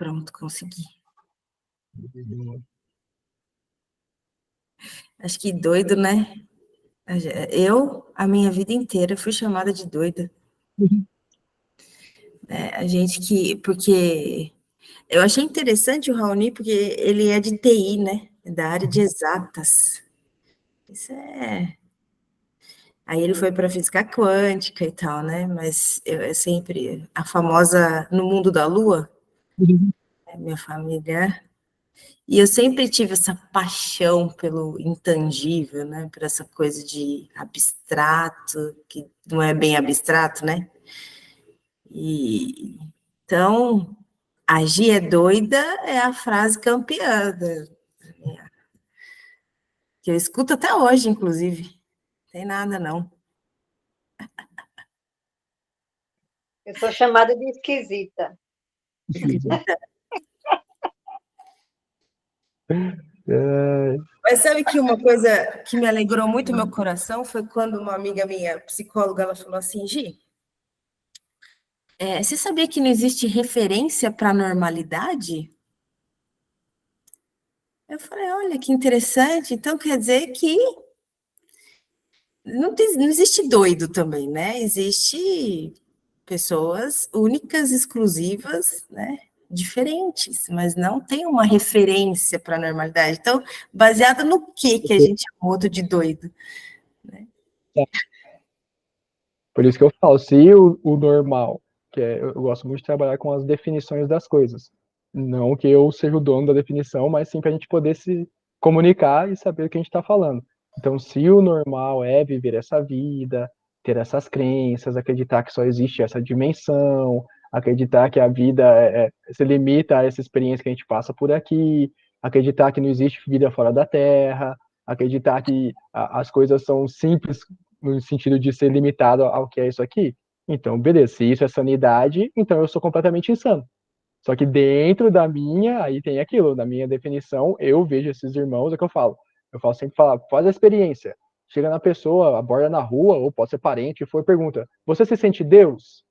Pronto, consegui. Acho que doido, né? A minha vida inteira, fui chamada de doida. A gente porque eu achei interessante o Raoni, porque ele é de TI, né? Da área de exatas. Isso é. Aí ele foi para física quântica e tal, né? Mas é sempre a famosa no mundo da lua, minha família. E eu sempre tive essa paixão pelo intangível, né? Por essa coisa de abstrato, que não é bem abstrato, né? E então, agir é doida é a frase campeã, que eu escuto até hoje, inclusive. Não tem nada, não. Eu sou chamada de esquisita. Mas sabe que uma coisa que me alegrou muito meu coração foi quando uma amiga minha, psicóloga, ela falou assim, Gi, você sabia que não existe referência para normalidade? Eu falei, olha que interessante, então quer dizer que não existe doido também, né? Existe pessoas únicas, exclusivas, né? Diferentes, mas não tem uma referência para a normalidade. Então, baseado no que a gente chama outro de doido? Né? Por isso que eu falo, se o normal, eu gosto muito de trabalhar com as definições das coisas. Não que eu seja o dono da definição, mas sim para a gente poder se comunicar e saber o que a gente está falando. Então, se o normal é viver essa vida, ter essas crenças, acreditar que só existe essa dimensão, acreditar que a vida se limita a essa experiência que a gente passa por aqui, acreditar que não existe vida fora da Terra, acreditar que as coisas são simples no sentido de ser limitado ao que é isso aqui. Então, beleza, se isso é sanidade, então eu sou completamente insano. Só que dentro da minha, aí tem aquilo, da minha definição, eu vejo esses irmãos, é o que eu falo. Eu falo sempre, faz a experiência. Chega na pessoa, aborda na rua, ou pode ser parente, for pergunta, você se sente Deus?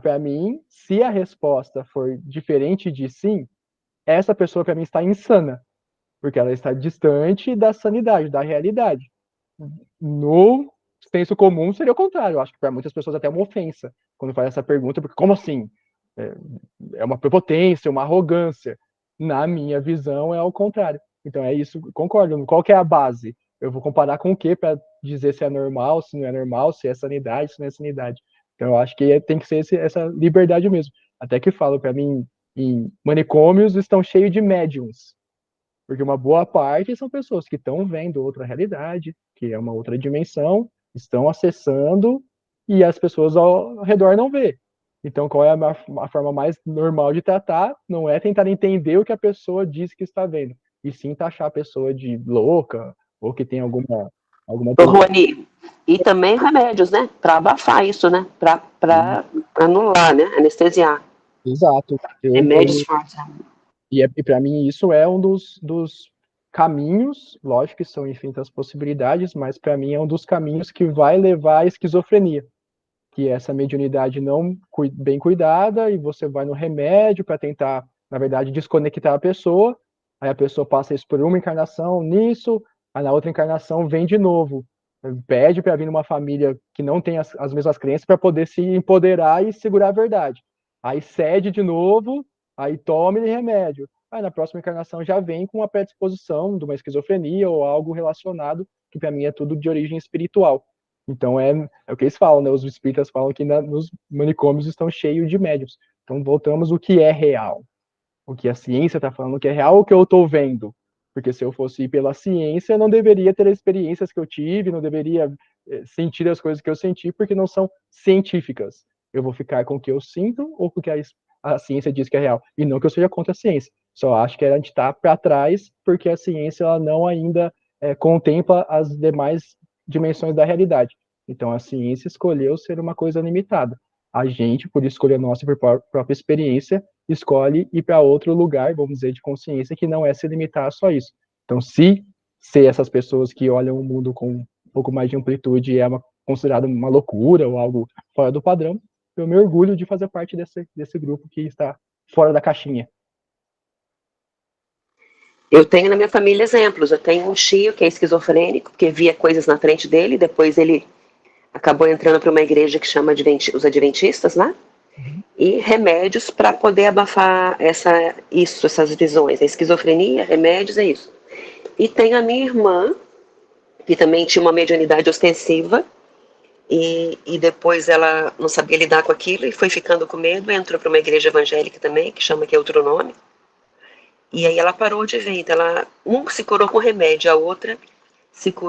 Para mim, se a resposta for diferente de sim, essa pessoa para mim está insana, porque ela está distante da sanidade, da realidade. No senso comum seria o contrário. Eu acho que para muitas pessoas até é uma ofensa quando faz essa pergunta, porque como assim? É uma prepotência, uma arrogância. Na minha visão é o contrário. Então é isso, concordo. Qual que é a base? Eu vou comparar com o que para dizer se é normal, se não é normal, se é sanidade, se não é sanidade. Então eu acho que tem que ser essa liberdade mesmo. Até que falo para mim, em manicômios estão cheios de médiums. Porque uma boa parte são pessoas que estão vendo outra realidade, que é uma outra dimensão, estão acessando e as pessoas ao redor não vê. Então, qual é a forma mais normal de tratar? Não é tentar entender o que a pessoa diz que está vendo, e sim taxar a pessoa de louca ou que tem alguma Rony, e também remédios, né? Para abafar isso, né? Para anular, né? Anestesiar. Exato. Remédios fortes. E para mim isso é um dos caminhos, lógico que são infinitas possibilidades, mas para mim é um dos caminhos que vai levar à esquizofrenia, que é essa mediunidade não bem cuidada, e você vai no remédio para tentar, na verdade, desconectar a pessoa, aí a pessoa passa isso por uma encarnação nisso, aí na outra encarnação vem de novo, pede para vir numa família que não tem as mesmas crenças para poder se empoderar e segurar a verdade. Aí cede de novo, aí toma ele remédio. Aí na próxima encarnação já vem com uma predisposição de uma esquizofrenia ou algo relacionado, que para mim é tudo de origem espiritual. Então é o que eles falam, né? Os espíritas falam que nos manicômios estão cheios de médiums. Então voltamos o que é real. O que a ciência está falando que é real, o que eu estou vendo. Porque se eu fosse ir pela ciência, eu não deveria ter as experiências que eu tive, não deveria sentir as coisas que eu senti, porque não são científicas. Eu vou ficar com o que eu sinto ou com o que a ciência diz que é real. E não que eu seja contra a ciência. Só acho que a gente está para trás, porque a ciência ela não ainda contempla as demais dimensões da realidade. Então a ciência escolheu ser uma coisa limitada. A gente, por escolha nossa, por própria experiência, escolhe ir para outro lugar, vamos dizer, de consciência, que não é se limitar a só isso. Então, se ser essas pessoas que olham o mundo com um pouco mais de amplitude é considerado uma loucura ou algo fora do padrão, eu me orgulho de fazer parte desse grupo que está fora da caixinha? Eu tenho na minha família exemplos. Eu tenho um tio que é esquizofrênico, porque via coisas na frente dele, depois ele acabou entrando para uma igreja que chama os adventistas lá, e remédios para poder abafar essas visões. A esquizofrenia, remédios, é isso. E tem a minha irmã, que também tinha uma mediunidade ostensiva, e depois ela não sabia lidar com aquilo e foi ficando com medo, entrou para uma igreja evangélica também, que chama que é outro nome, e aí ela parou de ver. Então um se curou com remédio, a outra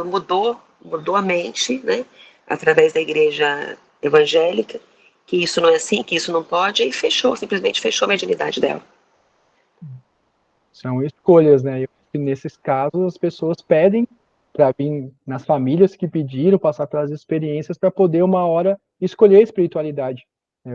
mudou a mente, né, através da igreja evangélica, que isso não é assim, que isso não pode, e simplesmente fechou a mediunidade dela. São escolhas, né? E nesses casos, as pessoas pedem para vir nas famílias que pediram, passar pelas experiências para poder, uma hora, escolher a espiritualidade.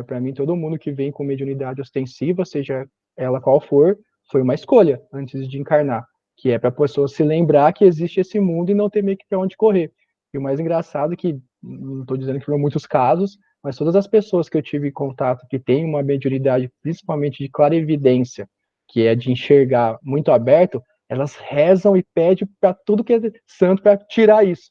Para mim, todo mundo que vem com mediunidade ostensiva, seja ela qual for, foi uma escolha antes de encarnar, que é para a pessoa se lembrar que existe esse mundo e não ter meio que para onde correr. E o mais engraçado é que, não estou dizendo que foram muitos casos, mas todas as pessoas que eu tive contato que têm uma mediunidade, principalmente de clarividência, que é de enxergar muito aberto, elas rezam e pedem para tudo que é santo para tirar isso.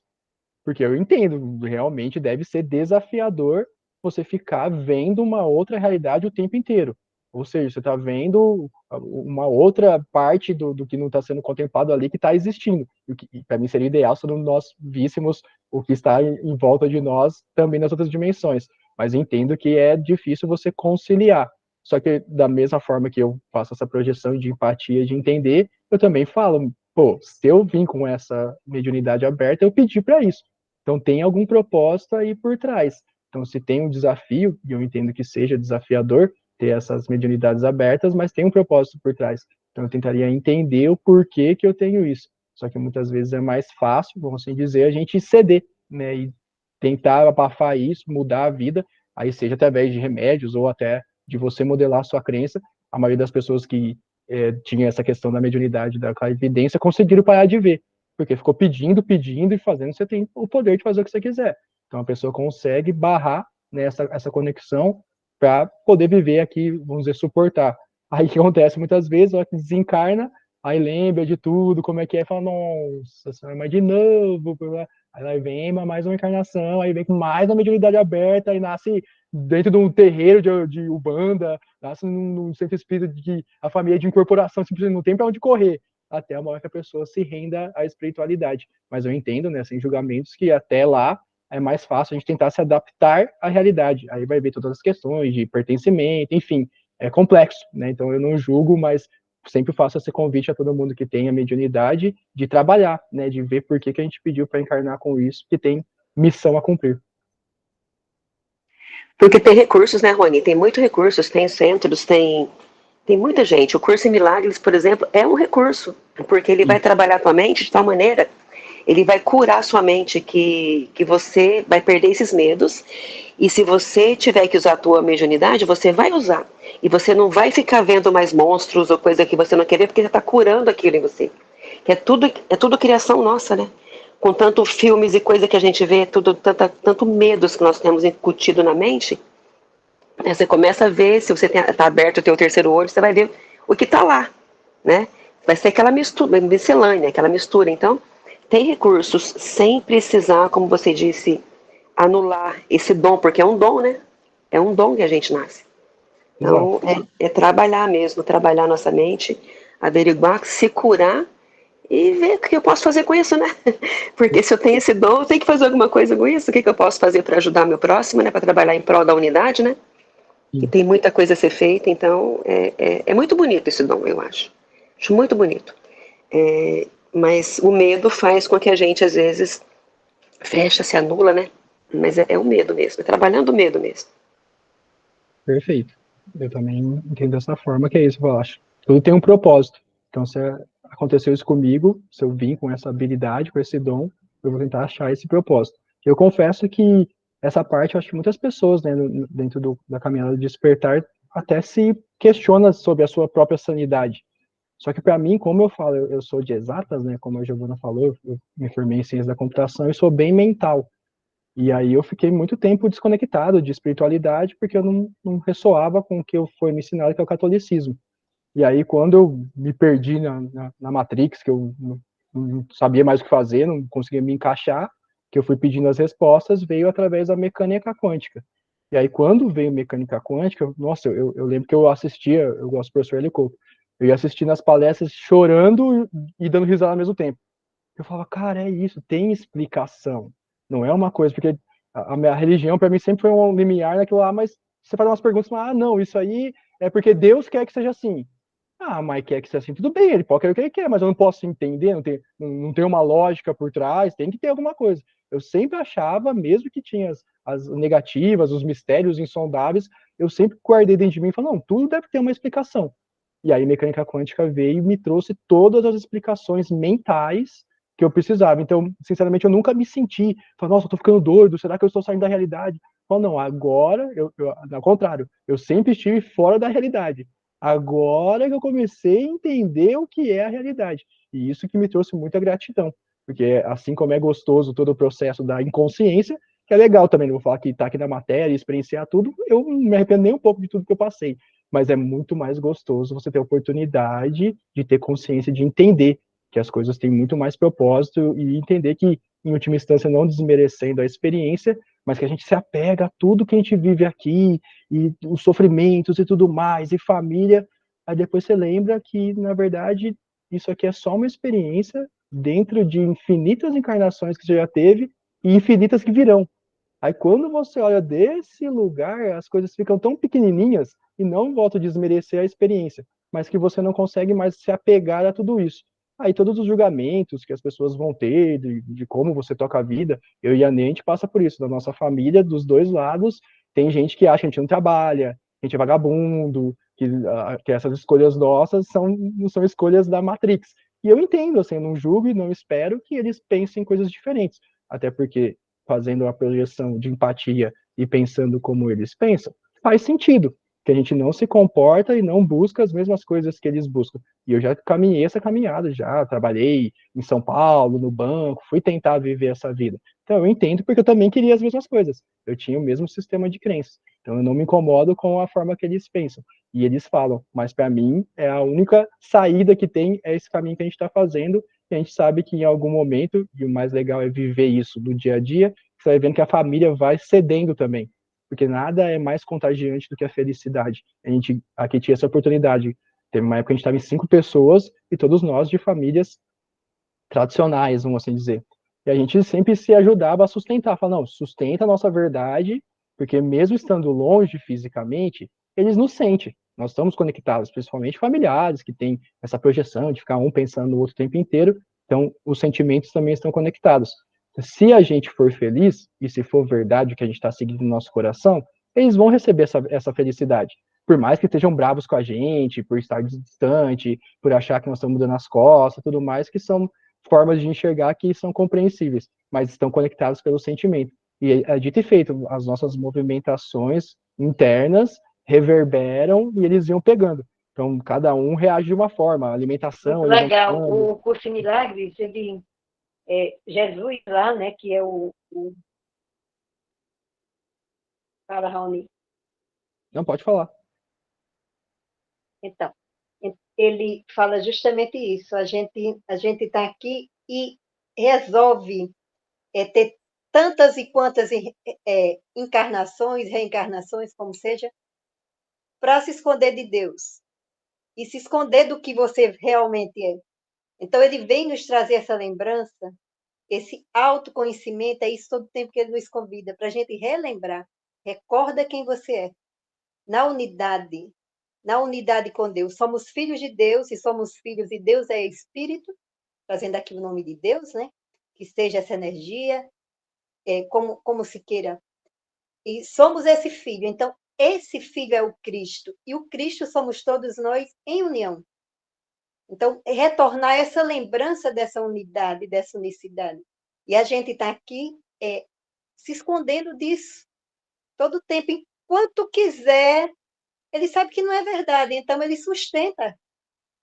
Porque eu entendo, realmente deve ser desafiador você ficar vendo uma outra realidade o tempo inteiro. Ou seja, você está vendo uma outra parte do que não está sendo contemplado ali que está existindo. E para mim seria ideal se nós víssemos o que está em volta de nós também nas outras dimensões. Mas entendo que é difícil você conciliar. Só que da mesma forma que eu faço essa projeção de empatia, de entender, eu também falo, pô, se eu vim com essa mediunidade aberta, eu pedi para isso. Então tem algum propósito aí por trás. Então se tem um desafio, e eu entendo que seja desafiador ter essas mediunidades abertas, mas tem um propósito por trás. Então eu tentaria entender o porquê que eu tenho isso. Só que muitas vezes é mais fácil, vamos assim dizer, a gente ceder, né, e tentar abafar isso, mudar a vida, aí seja através de remédios ou até de você modelar a sua crença. A maioria das pessoas que tinha essa questão da mediunidade, da clarividência, conseguiram parar de ver, porque ficou pedindo e fazendo, você tem o poder de fazer o que você quiser. Então a pessoa consegue barrar, né, essa conexão para poder viver aqui, vamos dizer, suportar. Aí o que acontece muitas vezes, ela desencarna, aí lembra de tudo, como é que é, fala, nossa, mas de novo, aí vem mais uma encarnação, aí vem com mais uma mediunidade aberta, aí nasce dentro de um terreiro de Umbanda, nasce num centro espírita de a família de incorporação, simplesmente não tem para onde correr, até uma hora que a pessoa se renda à espiritualidade. Mas eu entendo, né, sem julgamentos, que até lá é mais fácil a gente tentar se adaptar à realidade. Aí vai ver todas as questões de pertencimento, enfim, é complexo, né? Então eu não julgo, mas sempre faço esse convite a todo mundo que tem a mediunidade de trabalhar, né, de ver por que a gente pediu para encarnar com isso, que tem missão a cumprir. Porque tem recursos, né, Rony? Tem muitos recursos, tem centros, tem muita gente. O curso em milagres, por exemplo, é um recurso, porque ele vai trabalhar a tua mente de tal maneira, ele vai curar a sua mente que você vai perder esses medos, e se você tiver que usar a tua mediunidade, você vai usar. E você não vai ficar vendo mais monstros ou coisa que você não quer ver, porque já está curando aquilo em você. Que é tudo criação nossa, né? Com tanto filmes e coisa que a gente vê, tanto medos que nós temos incutido na mente, né? Você começa a ver, se você está aberto o teu terceiro olho, você vai ver o que está lá, né? Vai ser aquela mistura, miscelânea, aquela mistura. Então, tem recursos sem precisar, como você disse, anular esse dom, porque é um dom, né? É um dom que a gente nasce. Então, é trabalhar mesmo, trabalhar nossa mente, averiguar, se curar e ver o que eu posso fazer com isso, né? Porque se eu tenho esse dom, eu tenho que fazer alguma coisa com isso. O que eu posso fazer para ajudar meu próximo, né? Para trabalhar em prol da unidade, né? E tem muita coisa a ser feita, então é muito bonito esse dom, eu acho. Acho muito bonito. Mas o medo faz com que a gente, às vezes, fecha, se anula, né? Mas é o medo mesmo, é trabalhando o medo mesmo. Perfeito. Eu também entendo dessa forma, que é isso, eu acho. Tudo tem um propósito. Então, se aconteceu isso comigo, se eu vim com essa habilidade, com esse dom, eu vou tentar achar esse propósito. Eu confesso que essa parte, eu acho que muitas pessoas, né, dentro da caminhada de despertar, até se questiona sobre a sua própria sanidade. Só que para mim, como eu falo, eu sou de exatas, né, como a Giovana falou, eu me formei em ciência da computação e sou bem mental. E aí eu fiquei muito tempo desconectado de espiritualidade, porque eu não ressoava com o que foi me ensinado, que é o catolicismo. E aí, quando eu me perdi na Matrix, que eu não sabia mais o que fazer, não conseguia me encaixar, que eu fui pedindo as respostas, veio através da mecânica quântica. E aí, quando veio mecânica quântica, nossa, eu lembro que eu assistia, eu gosto do professor Hélio Couto, eu ia assistindo as palestras chorando e dando risada ao mesmo tempo. Eu falava, cara, é isso, tem explicação. Não é uma coisa, porque a minha religião, para mim, sempre foi um limiar naquilo lá, mas você faz umas perguntas, não, isso aí é porque Deus quer que seja assim. Ah, mas quer que seja assim, tudo bem, ele pode querer o que ele quer, mas eu não posso entender, não tem uma lógica por trás, tem que ter alguma coisa. Eu sempre achava, mesmo que tinha as negativas, os mistérios insondáveis, eu sempre guardei dentro de mim e falei, não, tudo deve ter uma explicação. E aí mecânica quântica veio e me trouxe todas as explicações mentais que eu precisava. Então, sinceramente, eu nunca me senti, falei, nossa, eu tô ficando doido, será que eu estou saindo da realidade? Falei, não, agora, ao contrário, eu sempre estive fora da realidade. Agora que eu comecei a entender o que é a realidade. E isso que me trouxe muita gratidão. Porque assim como é gostoso todo o processo da inconsciência, que é legal também, não vou falar que tá aqui na matéria, experienciar tudo, eu não me arrependo nem um pouco de tudo que eu passei. Mas é muito mais gostoso você ter a oportunidade de ter consciência, de entender que as coisas têm muito mais propósito e entender que, em última instância, não desmerecendo a experiência, mas que a gente se apega a tudo que a gente vive aqui, e os sofrimentos e tudo mais, e família, aí depois você lembra que, na verdade, isso aqui é só uma experiência dentro de infinitas encarnações que você já teve e infinitas que virão. Aí quando você olha desse lugar, as coisas ficam tão pequenininhas, e não volto a desmerecer a experiência, mas que você não consegue mais se apegar a tudo isso. Aí todos os julgamentos que as pessoas vão ter de como você toca a vida, eu e a Nê, a gente passa por isso, da nossa família, dos dois lados, tem gente que acha que a gente não trabalha, a gente é vagabundo, que essas escolhas nossas não são escolhas da Matrix. E eu entendo, assim, eu não julgo e não espero que eles pensem coisas diferentes, até porque fazendo a projeção de empatia e pensando como eles pensam, faz sentido, que a gente não se comporta e não busca as mesmas coisas que eles buscam. E eu já caminhei essa caminhada, já trabalhei em São Paulo, no banco, fui tentar viver essa vida. Então eu entendo porque eu também queria as mesmas coisas. Eu tinha o mesmo sistema de crenças. Então eu não me incomodo com a forma que eles pensam. E eles falam, mas para mim é a única saída que tem, é esse caminho que a gente está fazendo, e a gente sabe que em algum momento, e o mais legal é viver isso no dia a dia, você vai vendo que a família vai cedendo também, porque nada é mais contagiante do que a felicidade. A gente aqui tinha essa oportunidade. Teve uma época que a gente estava em 5 pessoas, e todos nós de famílias tradicionais, vamos assim dizer. E a gente sempre se ajudava a sustentar, falar, não, sustenta a nossa verdade, porque mesmo estando longe fisicamente, eles nos sentem. Nós estamos conectados, principalmente familiares, que têm essa projeção de ficar um pensando no outro o tempo inteiro, então os sentimentos também estão conectados. Se a gente for feliz, e se for verdade o que a gente está seguindo no nosso coração, eles vão receber essa felicidade. Por mais que estejam bravos com a gente, por estar distante, por achar que nós estamos dando as costas, tudo mais, que são formas de enxergar que são compreensíveis, mas estão conectados pelo sentimento. E é dito e feito, as nossas movimentações internas reverberam e eles iam pegando. Então, cada um reage de uma forma, a alimentação... Muito legal. O Curso em Milagres, ele, Jesus lá, né, que é o... Fala, Raoni. Não, pode falar. Então, ele fala justamente isso. A gente está aqui e resolve ter tantas e quantas encarnações, reencarnações, como seja, para se esconder de Deus e se esconder do que você realmente é. Então, ele vem nos trazer essa lembrança, esse autoconhecimento, é isso todo o tempo que ele nos convida, para a gente relembrar. Recorda quem você é. Na unidade com Deus. Somos filhos de Deus, e somos filhos, e Deus é Espírito, trazendo aqui o nome de Deus, né? Que seja essa energia, como se queira. E somos esse filho. Então, esse filho é o Cristo, e o Cristo somos todos nós em união. Então, retornar essa lembrança dessa unidade, dessa unicidade. E a gente está aqui se escondendo disso todo o tempo, enquanto quiser. Ele sabe que não é verdade, então ele sustenta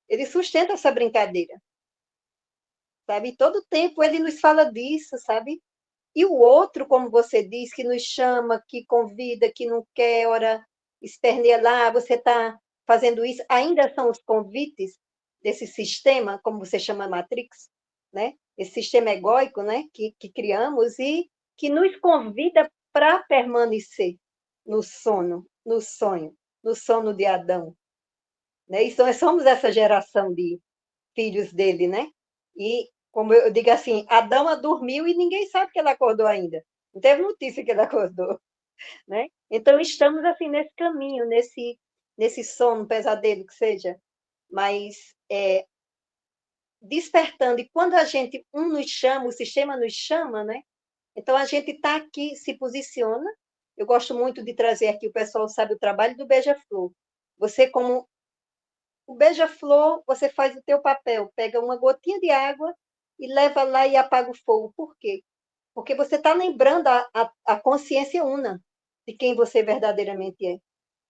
essa brincadeira, sabe? Todo tempo ele nos fala disso, sabe? E o outro, como você diz, que nos chama, que convida, que não quer, ora, esperneia lá, você está fazendo isso, ainda são os convites desse sistema, como você chama Matrix, né? Esse sistema egóico, né? Que criamos e que nos convida para permanecer no sono, no sonho, no sono de Adão. Né? E somos essa geração de filhos dele, né? E, como eu digo assim, Adão dormiu e ninguém sabe que ele acordou ainda. Não teve notícia que ele acordou, né? Então, estamos assim nesse caminho, nesse sono, pesadelo que seja, mas despertando. E quando a gente, nos chama, o sistema nos chama, né? Então, a gente está aqui, se posiciona. Eu gosto muito de trazer aqui, o pessoal sabe o trabalho do Beija-Flor. Você, como o beija-flor, você faz o teu papel, pega uma gotinha de água e leva lá e apaga o fogo. Por quê? Porque você está lembrando a consciência una de quem você verdadeiramente é.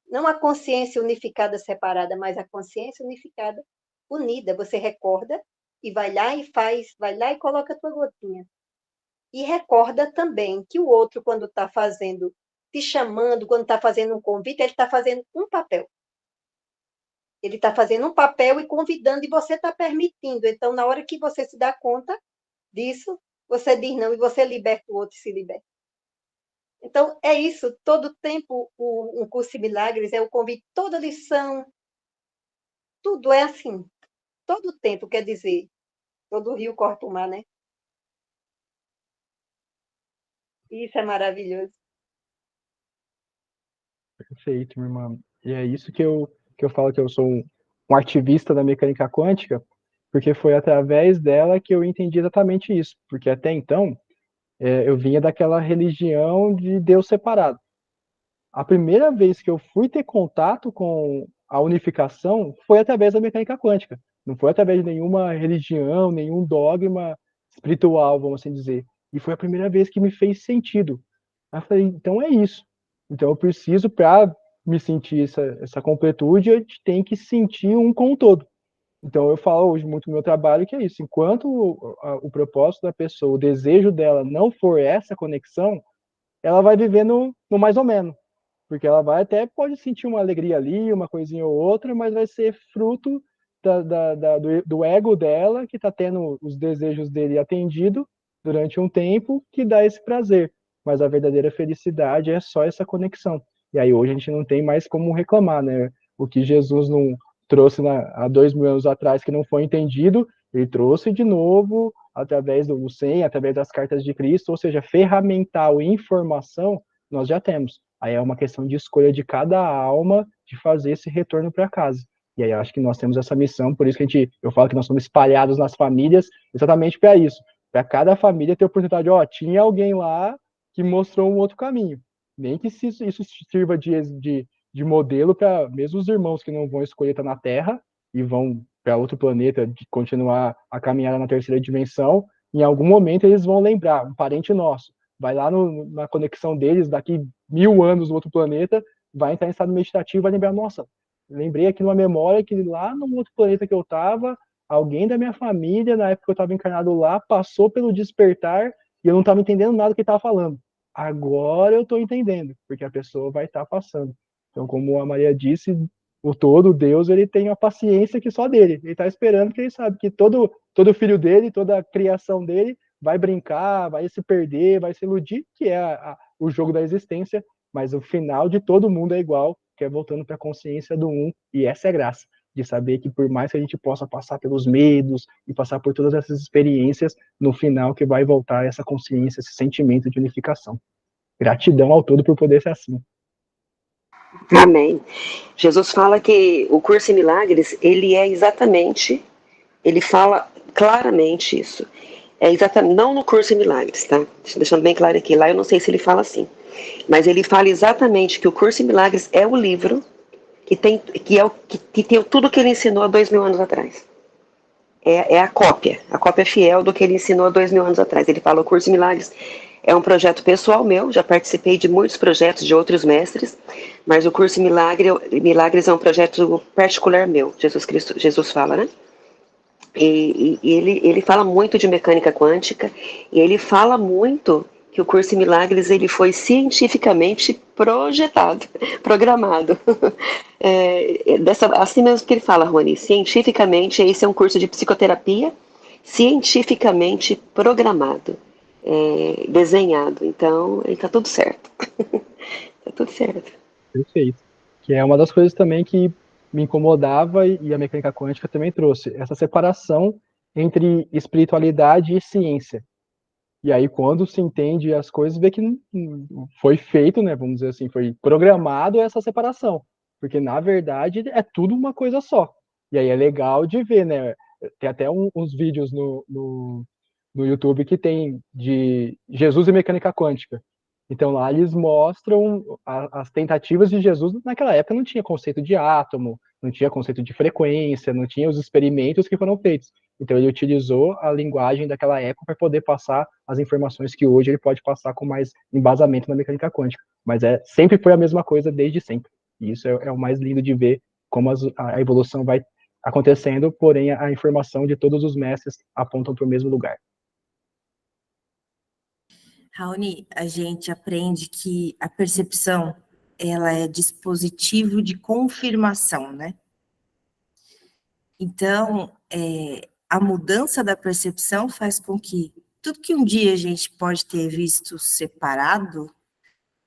Não a consciência unificada separada, mas a consciência unificada unida. Você recorda e vai lá e faz, vai lá e coloca a tua gotinha. E recorda também que o outro, quando está fazendo, te chamando, quando está fazendo um convite, ele está fazendo um papel. Ele está fazendo um papel e convidando, e você está permitindo. Então, na hora que você se dá conta disso, você diz não, e você liberta o outro e se liberta. Então, é isso. Todo tempo, um curso de milagres é o convite, toda lição, tudo é assim. Todo tempo, quer dizer, todo rio corta o mar, né? Isso é maravilhoso. Perfeito, minha irmã. E é isso que eu falo que eu sou um ativista da mecânica quântica, porque foi através dela que eu entendi exatamente isso. Porque até então, eu vinha daquela religião de Deus separado. A primeira vez que eu fui ter contato com a unificação foi através da mecânica quântica. Não foi através de nenhuma religião, nenhum dogma espiritual, vamos assim dizer. E foi a primeira vez que me fez sentido. Aí eu falei, então é isso. Então eu preciso, para me sentir essa completude, eu tenho que sentir um com o todo. Então eu falo hoje muito no meu trabalho que é isso. Enquanto o propósito da pessoa, o desejo dela não for essa conexão, ela vai viver no mais ou menos. Porque ela pode sentir uma alegria ali, uma coisinha ou outra, mas vai ser fruto do ego dela, que está tendo os desejos dele atendido durante um tempo, que dá esse prazer. Mas a verdadeira felicidade é só essa conexão. E aí hoje a gente não tem mais como reclamar, né? O que Jesus não trouxe há 2000 anos atrás, que não foi entendido, ele trouxe de novo através do SEM, através das cartas de Cristo, ou seja, ferramental e informação nós já temos. Aí é uma questão de escolha de cada alma de fazer esse retorno para casa. E aí eu acho que nós temos essa missão, por isso que eu falo que nós somos espalhados nas famílias, exatamente para isso. Para cada família ter a oportunidade, tinha alguém lá que mostrou um outro caminho. Nem que isso sirva de modelo para mesmo os irmãos que não vão escolher estar na Terra e vão para outro planeta, de continuar a caminhada na terceira dimensão, em algum momento eles vão lembrar, um parente nosso, vai lá na conexão deles, daqui 1000 anos no outro planeta, vai entrar em estado meditativo, vai lembrar, nossa, lembrei aqui numa memória que lá no outro planeta que eu estava, alguém da minha família, na época que eu estava encarnado lá, passou pelo despertar e eu não estava entendendo nada do que ele estava falando. Agora eu estou entendendo, porque a pessoa vai estar passando. Então, como a Maria disse, o todo, Deus, ele tem a paciência que só dele. Ele está esperando, porque ele sabe que todo filho dele, toda a criação dele, vai brincar, vai se perder, vai se iludir, que é o jogo da existência, mas o final de todo mundo é igual, que é voltando para a consciência do um, e essa é a graça, de saber que por mais que a gente possa passar pelos medos e passar por todas essas experiências, no final que vai voltar essa consciência, esse sentimento de unificação. Gratidão ao todo por poder ser assim. Amém. Jesus fala que o curso em milagres, ele fala claramente isso. É exatamente, não no curso em milagres, tá? Deixando bem claro aqui, lá eu não sei se ele fala assim, mas ele fala exatamente que o curso em milagres é o livro que tem tudo que ele ensinou há 2000 anos atrás. É a cópia fiel do que ele ensinou há 2000 anos atrás. Ele fala, o curso em milagres é um projeto pessoal meu, já participei de muitos projetos de outros mestres, mas o curso em milagres é um projeto particular meu, Jesus fala, né? E ele fala muito de mecânica quântica, e ele fala muito que o curso em milagres ele foi cientificamente programado. Assim mesmo que ele fala, Rony, cientificamente, esse é um curso de psicoterapia cientificamente programado, desenhado. Então, está tudo certo. Está tudo certo. Perfeito. Que é uma das coisas também que me incomodava e a mecânica quântica também trouxe, essa separação entre espiritualidade e ciência. E aí, quando se entende as coisas, vê que foi feito, né, vamos dizer assim, foi programado essa separação. Porque, na verdade, é tudo uma coisa só. E aí é legal de ver, né? Tem até uns vídeos no YouTube que tem de Jesus e mecânica quântica. Então, lá eles mostram as tentativas de Jesus. Naquela época não tinha conceito de átomo, não tinha conceito de frequência, não tinha os experimentos que foram feitos. Então, ele utilizou a linguagem daquela época para poder passar as informações que hoje ele pode passar com mais embasamento na mecânica quântica. Mas sempre foi a mesma coisa desde sempre. E isso é o mais lindo de ver como a evolução vai acontecendo, porém a informação de todos os mestres apontam para o mesmo lugar. Raoni, a gente aprende que a percepção, ela é dispositivo de confirmação, né? Então, a mudança da percepção faz com que tudo que um dia a gente pode ter visto separado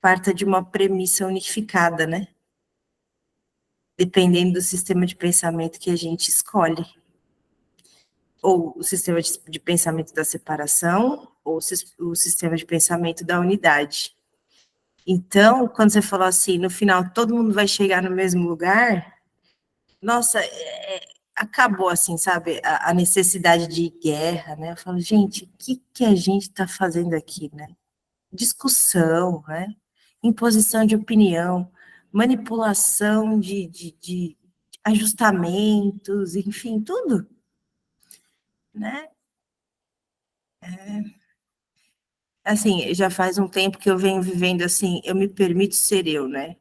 parta de uma premissa unificada, né? Dependendo do sistema de pensamento que a gente escolhe. Ou o sistema de pensamento da separação, ou o sistema de pensamento da unidade. Então, quando você falou assim, no final todo mundo vai chegar no mesmo lugar, nossa, acabou assim, sabe, a necessidade de guerra, né? Eu falo, gente, o que a gente está fazendo aqui, né? Discussão, né? Imposição de opinião, manipulação de ajustamentos, enfim, tudo, né? Assim, já faz um tempo que eu venho vivendo assim, eu me permito ser eu, né?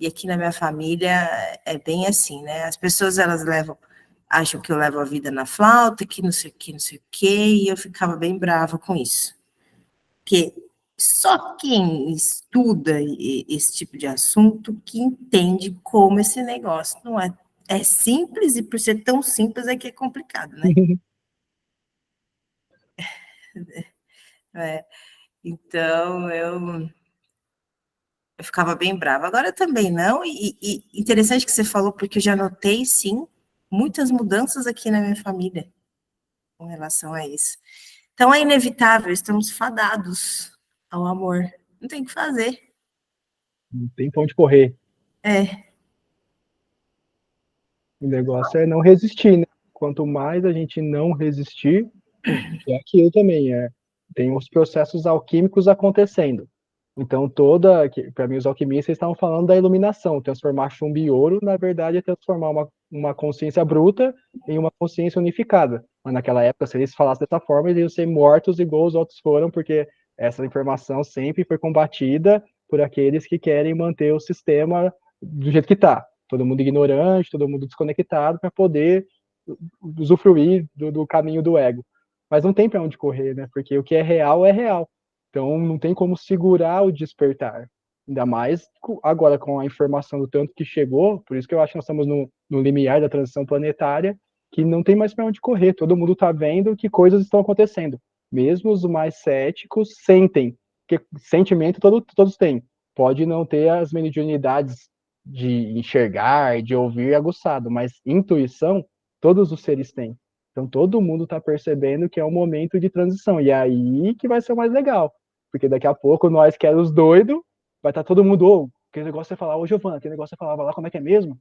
E aqui na minha família é bem assim, né? As pessoas, elas acham que eu levo a vida na flauta, que não sei o que, não sei o que, e eu ficava bem brava com isso. Porque só quem estuda esse tipo de assunto que entende como esse negócio não é simples, e por ser tão simples é que é complicado, né? Então, eu ficava bem brava. Agora também não, e interessante que você falou, porque eu já notei, sim, muitas mudanças aqui na minha família com relação a isso. Então é inevitável, estamos fadados ao amor. Não tem o que fazer. Não tem pra onde correr. O negócio é não resistir, né? Quanto mais a gente não resistir, é aquilo também, tem os processos alquímicos acontecendo. Então, para mim, os alquimistas estavam falando da iluminação, transformar chumbo em ouro, na verdade, é transformar uma consciência bruta em uma consciência unificada. Mas naquela época, se eles falassem dessa forma, eles iam ser mortos igual os outros foram, porque essa informação sempre foi combatida por aqueles que querem manter o sistema do jeito que está. Todo mundo ignorante, todo mundo desconectado, para poder usufruir do caminho do ego. Mas não tem para onde correr, né? Porque o que é real é real. Então não tem como segurar o despertar. Ainda mais agora com a informação do tanto que chegou, por isso que eu acho que nós estamos no limiar da transição planetária, que não tem mais para onde correr. Todo mundo está vendo que coisas estão acontecendo. Mesmo os mais céticos sentem, que sentimento todos têm. Pode não ter as mediunidades de enxergar, de ouvir aguçado, mas intuição todos os seres têm. Então todo mundo está percebendo que é um momento de transição. E é aí que vai ser o mais legal. Porque daqui a pouco nós que éramos doidos, vai estar todo mundo, aquele negócio que você falava, ô Giovana, aquele negócio que você falava lá, como é que é mesmo?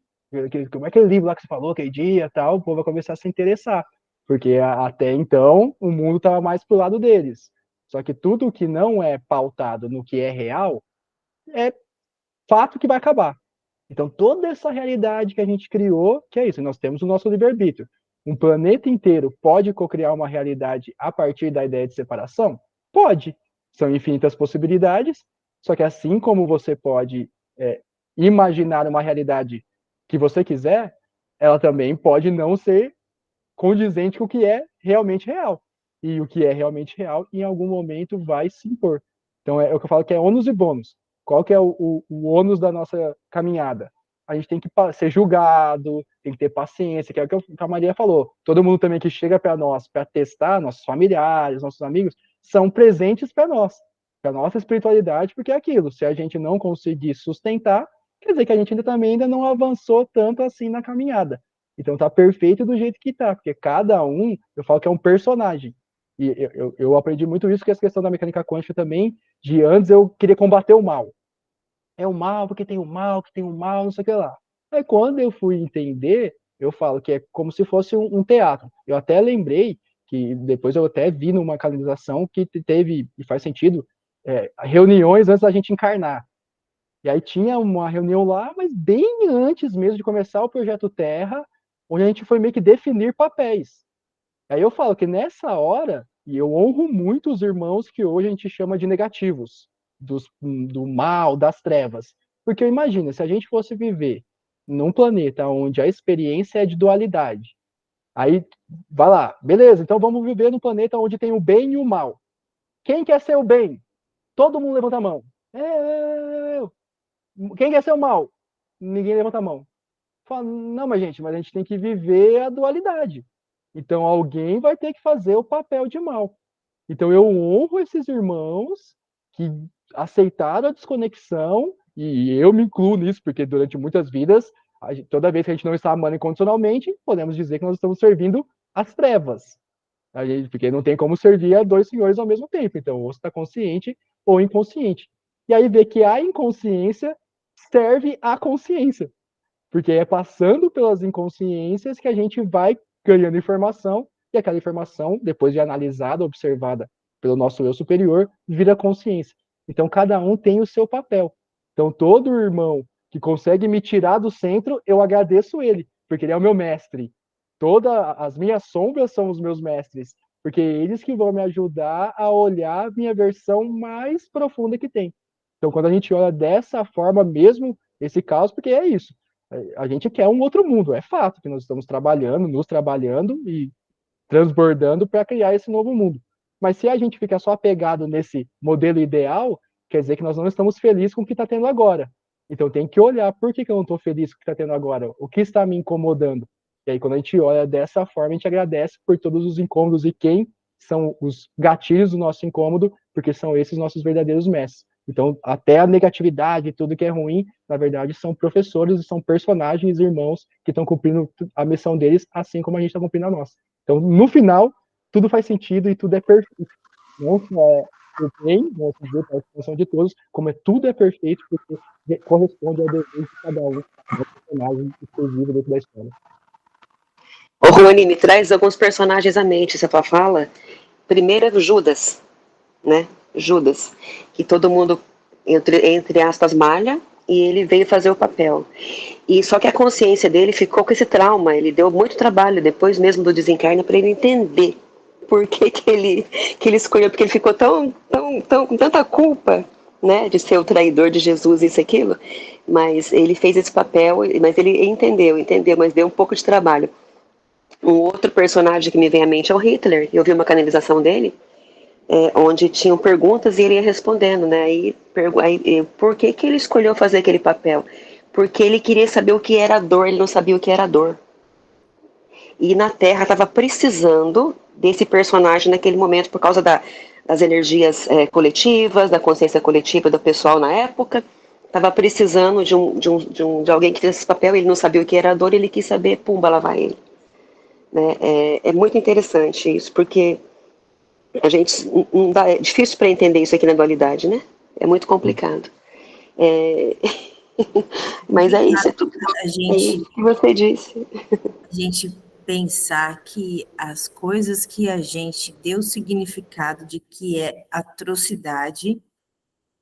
Como é aquele livro lá que você falou, aquele dia tal, o povo vai começar a se interessar. Porque até então o mundo estava mais pro lado deles. Só que tudo que não é pautado no que é real, é fato que vai acabar. Então, toda essa realidade que a gente criou, que é isso, nós temos o nosso livre-arbítrio. Um planeta inteiro pode cocriar uma realidade a partir da ideia de separação? Pode. São infinitas possibilidades, só que assim como você pode imaginar uma realidade que você quiser, ela também pode não ser condizente com o que é realmente real. e o que é realmente real, em algum momento vai se impor. Então é o que eu falo que é ônus e bônus. Qual que é o ônus da nossa caminhada? A gente tem que ser julgado, tem que ter paciência, que é o que a Maria falou. Todo mundo também que chega para nós para testar, nossos familiares, nossos amigos, são presentes para nós, para nossa espiritualidade, porque é aquilo, se a gente não conseguir sustentar, quer dizer que a gente ainda não avançou tanto assim na caminhada. Então tá perfeito do jeito que tá, porque cada um, eu falo que é um personagem. E eu aprendi muito isso, que essa questão da mecânica quântica também, de antes eu queria combater o mal. É o mal, porque tem o mal, que tem o mal, não sei o que lá. Aí quando eu fui entender, eu falo que é como se fosse um teatro. Eu até lembrei que depois eu até vi numa canalização que teve, e faz sentido, reuniões antes da gente encarnar. E aí tinha uma reunião lá, mas bem antes mesmo de começar o Projeto Terra, onde a gente foi meio que definir papéis. Aí eu falo que nessa hora, e eu honro muito os irmãos que hoje a gente chama de negativos, do mal, das trevas. Porque imagina, se a gente fosse viver num planeta onde a experiência é de dualidade, aí vai lá, beleza, então vamos viver num planeta onde tem o bem e o mal. Quem quer ser o bem? Todo mundo levanta a mão. Eu. Quem quer ser o mal? Ninguém levanta a mão. Fala, não, mas gente, mas a gente tem que viver a dualidade. Então alguém vai ter que fazer o papel de mal. Então eu honro esses irmãos que aceitaram a desconexão, e eu me incluo nisso, porque durante muitas vidas, toda vez que a gente não está amando incondicionalmente, podemos dizer que nós estamos servindo as trevas. Porque não tem como servir a dois senhores ao mesmo tempo. Então, ou você está consciente ou inconsciente. E aí vê que a inconsciência serve à consciência. Porque é passando pelas inconsciências que a gente vai ganhando informação, e aquela informação, depois de analisada, observada pelo nosso eu superior, vira consciência. Então, cada um tem o seu papel. Então, todo irmão que consegue me tirar do centro, eu agradeço ele, porque ele é o meu mestre. Todas as minhas sombras são os meus mestres, porque eles que vão me ajudar a olhar a minha versão mais profunda que tem. Então, quando a gente olha dessa forma, mesmo esse caos, porque é isso, a gente quer um outro mundo, é fato que nós estamos trabalhando, nos trabalhando e transbordando para criar esse novo mundo. Mas se a gente fica só apegado nesse modelo ideal, quer dizer que nós não estamos felizes com o que está tendo agora. Então tem que olhar por que eu não estou feliz com o que está tendo agora, o que está me incomodando. E aí quando a gente olha dessa forma, a gente agradece por todos os incômodos e quem são os gatilhos do nosso incômodo, porque são esses nossos verdadeiros mestres. Então, até a negatividade, tudo que é ruim, na verdade, são professores e são personagens, irmãos, que estão cumprindo a missão deles, assim como a gente está cumprindo a nossa. Então, no final, tudo faz sentido e tudo é perfeito. Não só é o bem, vamos dizer, para a expansão de todos, como tudo é perfeito, porque corresponde ao desejo de cada um, ao personagem exclusivo dentro da história. Ô, Rony, me traz alguns personagens à mente, você fala. Primeiro é Judas, né? Judas, que todo mundo, entre aspas, malha, e ele veio fazer o papel. E só que a consciência dele ficou com esse trauma, ele deu muito trabalho depois mesmo do desencarne para ele entender por que ele escolheu, porque ele ficou tão com tanta culpa, né, de ser o traidor de Jesus, isso e aquilo, mas ele fez esse papel, mas ele entendeu, mas deu um pouco de trabalho. Um outro personagem que me vem à mente é o Hitler. Eu vi uma canalização dele, onde tinham perguntas e ele ia respondendo, né? Aí, por que ele escolheu fazer aquele papel? Porque ele queria saber o que era dor, ele não sabia o que era dor. E na Terra estava precisando desse personagem naquele momento por causa das energias coletivas, da consciência coletiva do pessoal na época. Estava precisando de alguém que fizesse esse papel, ele não sabia o que era dor, ele quis saber, pumba, lá vai ele. Né? É muito interessante isso, porque a gente não dá, é difícil para entender isso aqui na dualidade, né? É muito complicado. Mas é isso, é tudo que você disse. A gente pensar que as coisas que a gente deu significado de que é atrocidade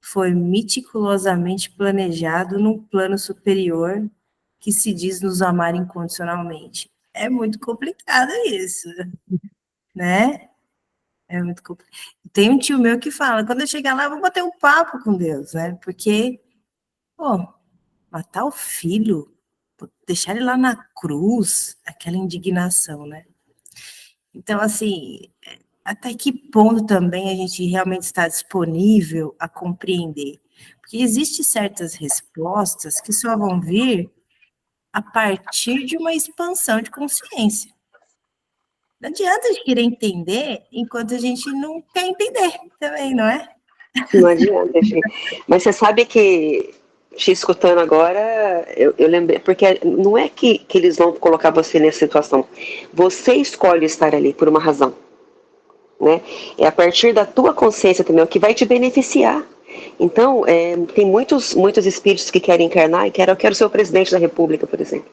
foi meticulosamente planejado num plano superior que se diz nos amar incondicionalmente. É muito complicado isso, né? É muito complicado. Tem um tio meu que fala, quando eu chegar lá, eu vou bater um papo com Deus, né? Porque, pô, matar o filho, deixar ele lá na cruz, aquela indignação, né? Então, assim, até que ponto também a gente realmente está disponível a compreender? Porque existem certas respostas que só vão vir a partir de uma expansão de consciência. Não adianta a gente querer entender enquanto a gente não quer entender também, não é? Não adianta, Fê. Mas você sabe que, te escutando agora, eu lembrei, porque não é que eles vão colocar você nessa situação. Você escolhe estar ali por uma razão, né? É a partir da tua consciência também, o que vai te beneficiar. Então, tem muitos espíritos que querem encarnar e eu quero ser o presidente da República, por exemplo.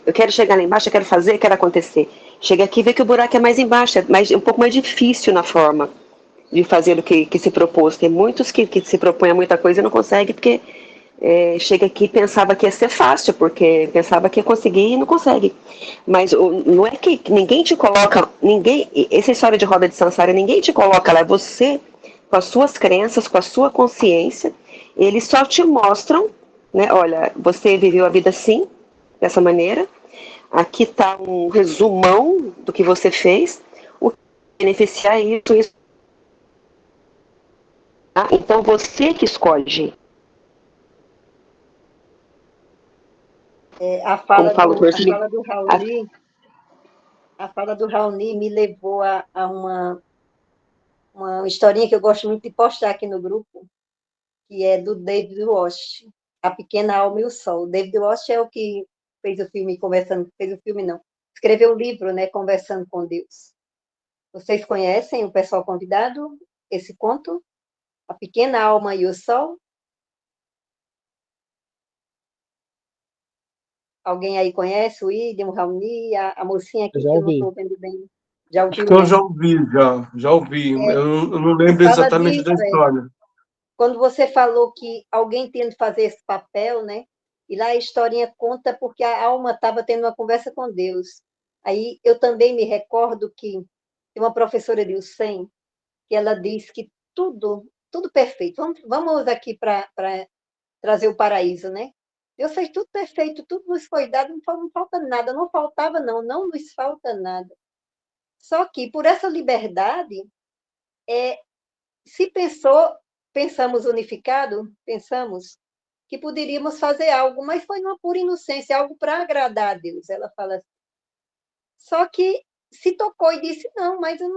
Eu quero chegar lá embaixo, eu quero fazer, eu quero acontecer. Chega aqui e vê que o buraco é mais embaixo, um pouco mais difícil na forma de fazer o que se propôs. Tem muitos que se propõem a muita coisa e não conseguem, porque chega aqui e pensava que ia ser fácil, porque pensava que ia conseguir e não consegue. Mas não é que ninguém te coloca, essa história de roda de samsara, ninguém te coloca lá, é você, com as suas crenças, com a sua consciência, eles só te mostram, né, olha, você viveu a vida assim, dessa maneira, aqui está um resumão do que você fez, o que beneficiar isso. Tá? Então você que escolhe. A Como fala fala o do, curso, a fala do Raoni me levou a uma historinha que eu gosto muito de postar aqui no grupo, que é do David Walsh, A Pequena Alma e o Sol. O David Walsh é o que fez o filme fez o filme não, escreveu o livro, né, Conversando com Deus. Vocês conhecem, o pessoal convidado, esse conto? A Pequena Alma e o Sol? Alguém aí conhece o William, o Raoni, a mocinha Eu aqui já que eu não ouvi. estou vendo bem? Já Acho ouviu, que eu né? já ouvi. Eu não E lembro fala exatamente disso, da história. quando você falou que alguém tinha de fazer esse papel, né? E lá a historinha conta porque a alma estava tendo uma conversa com Deus. Aí eu também me recordo que tem uma professora de UCEM que ela diz que tudo perfeito. Vamos aqui para trazer o paraíso, né? Deus fez tudo perfeito, tudo nos foi dado, não falta nada, não faltava não nos falta nada. Só que por essa liberdade, se pensamos unificado, pensamos que poderíamos fazer algo, mas foi uma pura inocência, algo para agradar a Deus. Ela fala assim. Só que se tocou e disse, não, mas eu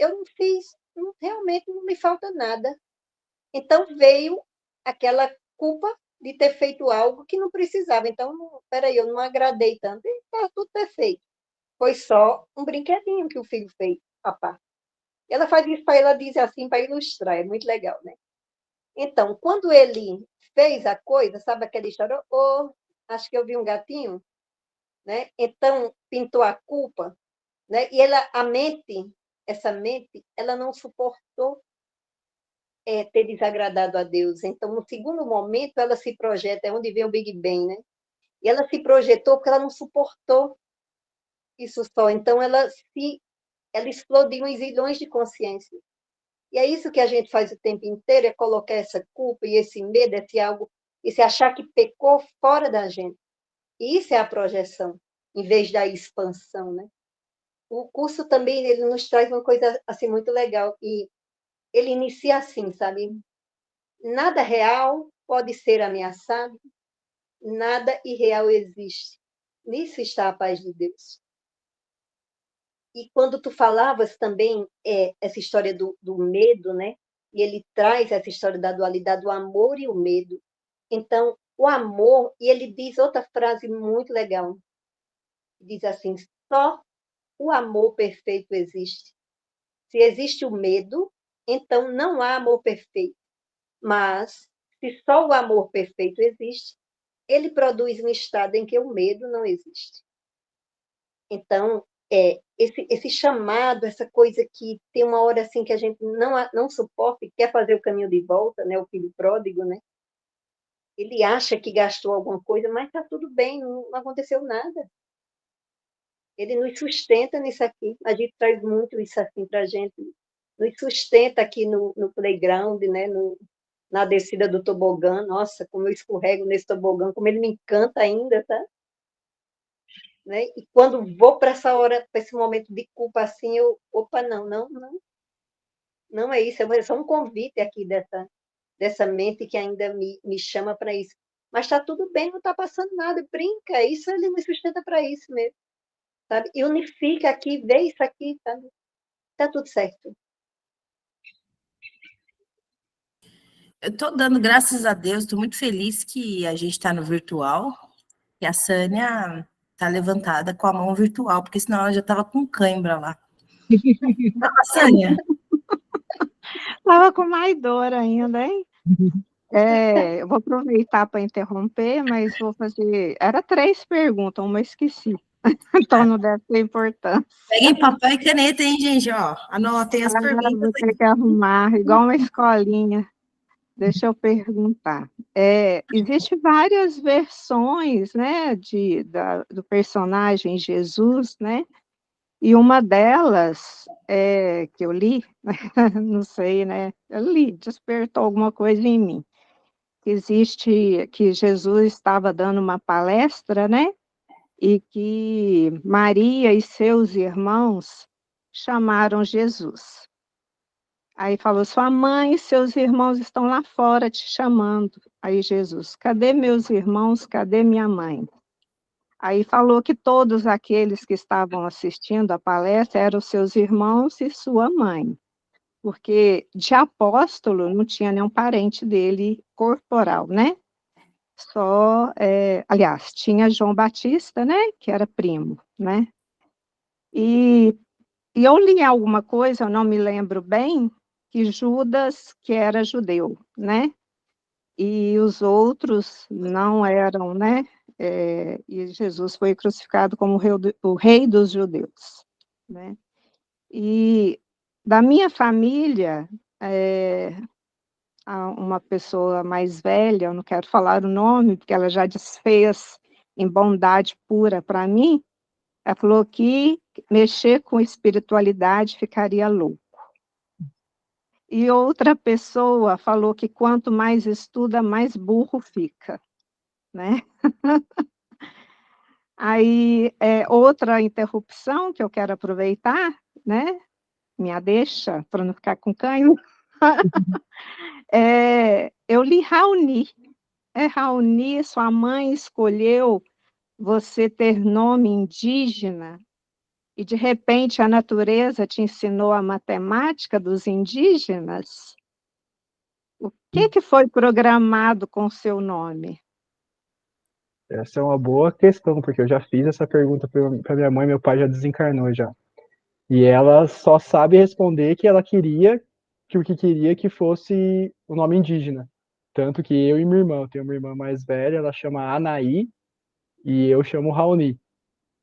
não fiz, realmente não me falta nada. Então veio aquela culpa de ter feito algo que não precisava. Então, peraí, eu não agradei tanto. Está tudo perfeito. Foi só um brinquedinho que o filho fez, papá. Ela faz isso para ela dizer assim, para ilustrar. É muito legal, né? Então, quando ele fez a coisa, sabe aquela história? Oh, acho que eu vi um gatinho, né? Então, pintou a culpa, né? E essa mente, ela não suportou ter desagradado a Deus. Então, no segundo momento, ela se projeta, é onde vem o Big Bang, né? E ela se projetou porque ela não suportou isso só. Então, ela explodiu em zilhões de consciência. E é isso que a gente faz o tempo inteiro, é colocar essa culpa e esse medo, esse algo, e se achar que pecou fora da gente. E isso é a projeção, em vez da expansão, né? O curso também, ele nos traz uma coisa assim muito legal, e ele inicia assim, sabe? Nada real pode ser ameaçado, nada irreal existe. Nisso está a paz de Deus. E quando tu falavas também essa história do medo, né? E ele traz essa história da dualidade do amor e o medo. Então, o amor, e ele diz outra frase muito legal. Diz assim: só o amor perfeito existe. Se existe o medo, então não há amor perfeito. Mas, se só o amor perfeito existe, ele produz um estado em que o medo não existe. Então, esse chamado, essa coisa que tem uma hora assim que a gente não suporta e quer fazer o caminho de volta, né? O filho pródigo, né? Ele acha que gastou alguma coisa, mas está tudo bem, não aconteceu nada. Ele nos sustenta nisso aqui. A gente traz muito isso assim para a gente. Nos sustenta aqui no playground, né? Na descida do tobogã. Nossa, como eu escorrego nesse tobogã, como ele me encanta ainda, tá? Né? E quando vou para essa hora, para esse momento de culpa assim, opa, não. Não é isso, é só um convite aqui dessa mente que ainda me chama para isso. Mas está tudo bem, não está passando nada, brinca, isso ele me sustenta para isso mesmo, sabe? E unifica aqui, vê isso aqui, sabe? Tá tudo certo. Eu estou dando graças a Deus, estou muito feliz que a gente está no virtual, e a Sânia está levantada com a mão virtual, porque senão ela já estava com cãibra lá. Sânia? Estava com mais dor ainda, hein? Eu vou aproveitar para interromper, mas vou fazer. Era 3 perguntas, uma eu esqueci. Então não deve ter importância. Peguem papel e caneta, hein, gente? Ó, anotem as perguntas. Vou ter que arrumar, igual uma escolinha. Deixa eu perguntar. Existem várias versões, né, do personagem Jesus, né? E uma delas, que eu li, não sei, né? Eu li, despertou alguma coisa em mim. Que Jesus estava dando uma palestra, né? E que Maria e seus irmãos chamaram Jesus. Aí falou, sua mãe e seus irmãos estão lá fora te chamando. Aí Jesus, cadê meus irmãos, cadê minha mãe? Aí falou que todos aqueles que estavam assistindo a palestra eram seus irmãos e sua mãe, porque de apóstolo não tinha nenhum parente dele corporal, né? Só, aliás, tinha João Batista, né? Que era primo, né? E eu li alguma coisa, eu não me lembro bem, que Judas, que era judeu, né? E os outros não eram, né? E Jesus foi crucificado como o rei dos judeus, né? E da minha família, uma pessoa mais velha, eu não quero falar o nome, porque ela já desfez em bondade pura para mim, ela falou que mexer com espiritualidade ficaria louco. E outra pessoa falou que quanto mais estuda, mais burro fica, né? Aí, outra interrupção que eu quero aproveitar, né? Minha deixa, para não ficar com cãibra. Eu li Raoni. Raoni, sua mãe escolheu você ter nome indígena e, de repente, a natureza te ensinou a matemática dos indígenas? O que foi programado com o seu nome? Essa é uma boa questão, porque eu já fiz essa pergunta para minha mãe, meu pai já desencarnou já. E ela só sabe responder que ela queria, que o que queria que fosse o nome indígena. Tanto que eu e minha irmã, eu tenho uma irmã mais velha, ela chama Anaí, e eu chamo Raoni.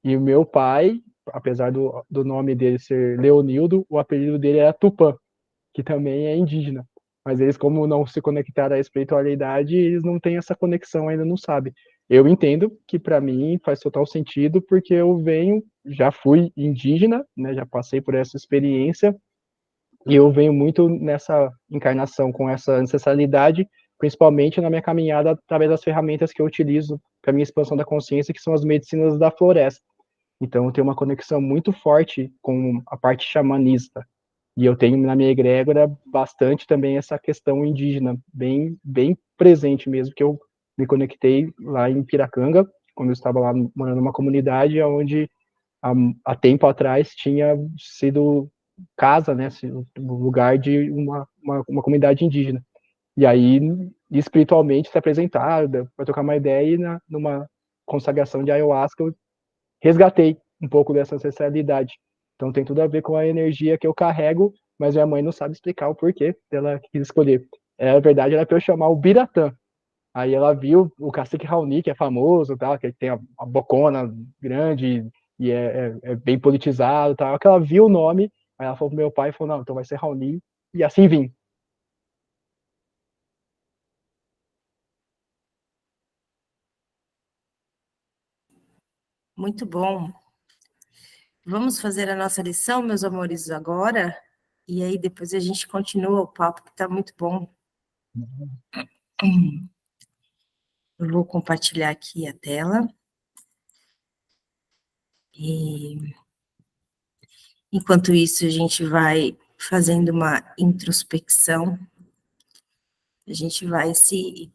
E o meu pai, apesar do nome dele ser Leonildo, o apelido dele era Tupã, que também é indígena. Mas eles, como não se conectaram à espiritualidade, eles não têm essa conexão, ainda não sabem. Eu entendo que para mim faz total sentido, porque eu já fui indígena, né, já passei por essa experiência, e eu venho muito nessa encarnação com essa ancestralidade, principalmente na minha caminhada através das ferramentas que eu utilizo para minha expansão da consciência, que são as medicinas da floresta. Então, eu tenho uma conexão muito forte com a parte xamanista. E eu tenho na minha egrégora bastante também essa questão indígena, bem, bem presente mesmo, que eu me conectei lá em Piracanga, quando eu estava lá morando numa comunidade onde há tempo atrás tinha sido casa, né, lugar de uma comunidade indígena. E aí, espiritualmente, se apresentar, para trocar uma ideia, e numa consagração de ayahuasca, eu resgatei um pouco dessa ancestralidade. Então tem tudo a ver com a energia que eu carrego, mas minha mãe não sabe explicar o porquê dela quis escolher. Na verdade, era para eu chamar o Biratã. Aí ela viu o cacique Raoni, que é famoso, tal, que tem a bocona grande e é bem politizado, tal, que ela viu o nome, aí ela falou pro meu pai, falou, não, então vai ser Raoni, e assim vim. Muito bom. Vamos fazer a nossa lição, meus amores, agora? E aí depois a gente continua o papo, que está muito bom. Eu vou compartilhar aqui a tela. E enquanto isso, a gente vai fazendo uma introspecção. A gente vai se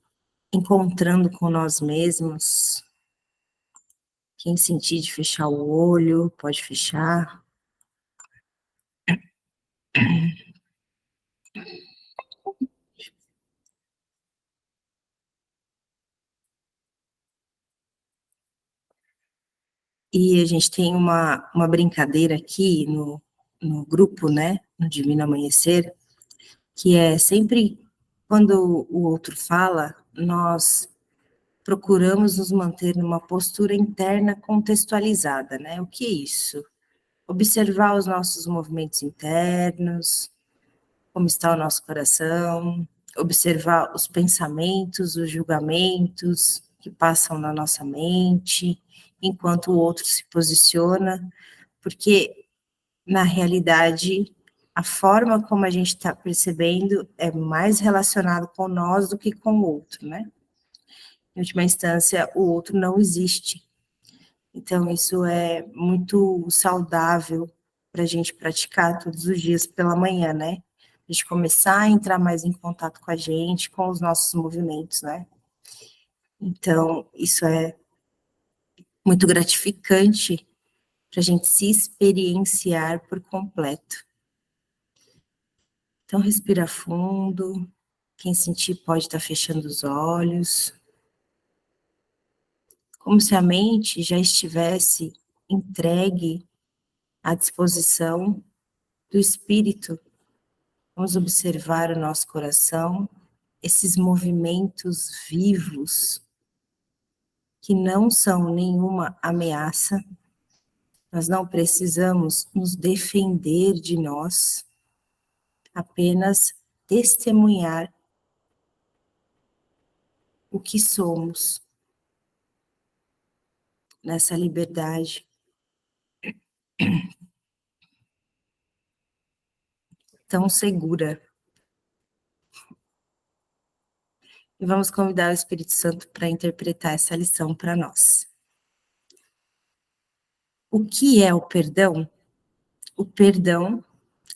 encontrando com nós mesmos. Quem sentir de fechar o olho, pode fechar. E a gente tem uma brincadeira aqui no grupo, né, no Divino Amanhecer, que é sempre quando o outro fala, nós procuramos nos manter numa postura interna contextualizada, né? O que é isso? Observar os nossos movimentos internos, como está o nosso coração, observar os pensamentos, os julgamentos que passam na nossa mente, enquanto o outro se posiciona, porque, na realidade, a forma como a gente está percebendo é mais relacionado com nós do que com o outro, né? Em última instância, o outro não existe. Então, isso é muito saudável para a gente praticar todos os dias pela manhã, né? A gente começar a entrar mais em contato com a gente, com os nossos movimentos, né? Então, isso é muito gratificante para a gente se experienciar por completo. Então, respira fundo. Quem sentir pode estar fechando os olhos. Como se a mente já estivesse entregue à disposição do espírito. Vamos observar o nosso coração, esses movimentos vivos, que não são nenhuma ameaça. Nós não precisamos nos defender de nós, apenas testemunhar o que somos nessa liberdade. Tão segura. E vamos convidar o Espírito Santo para interpretar essa lição para nós. O que é o perdão? O perdão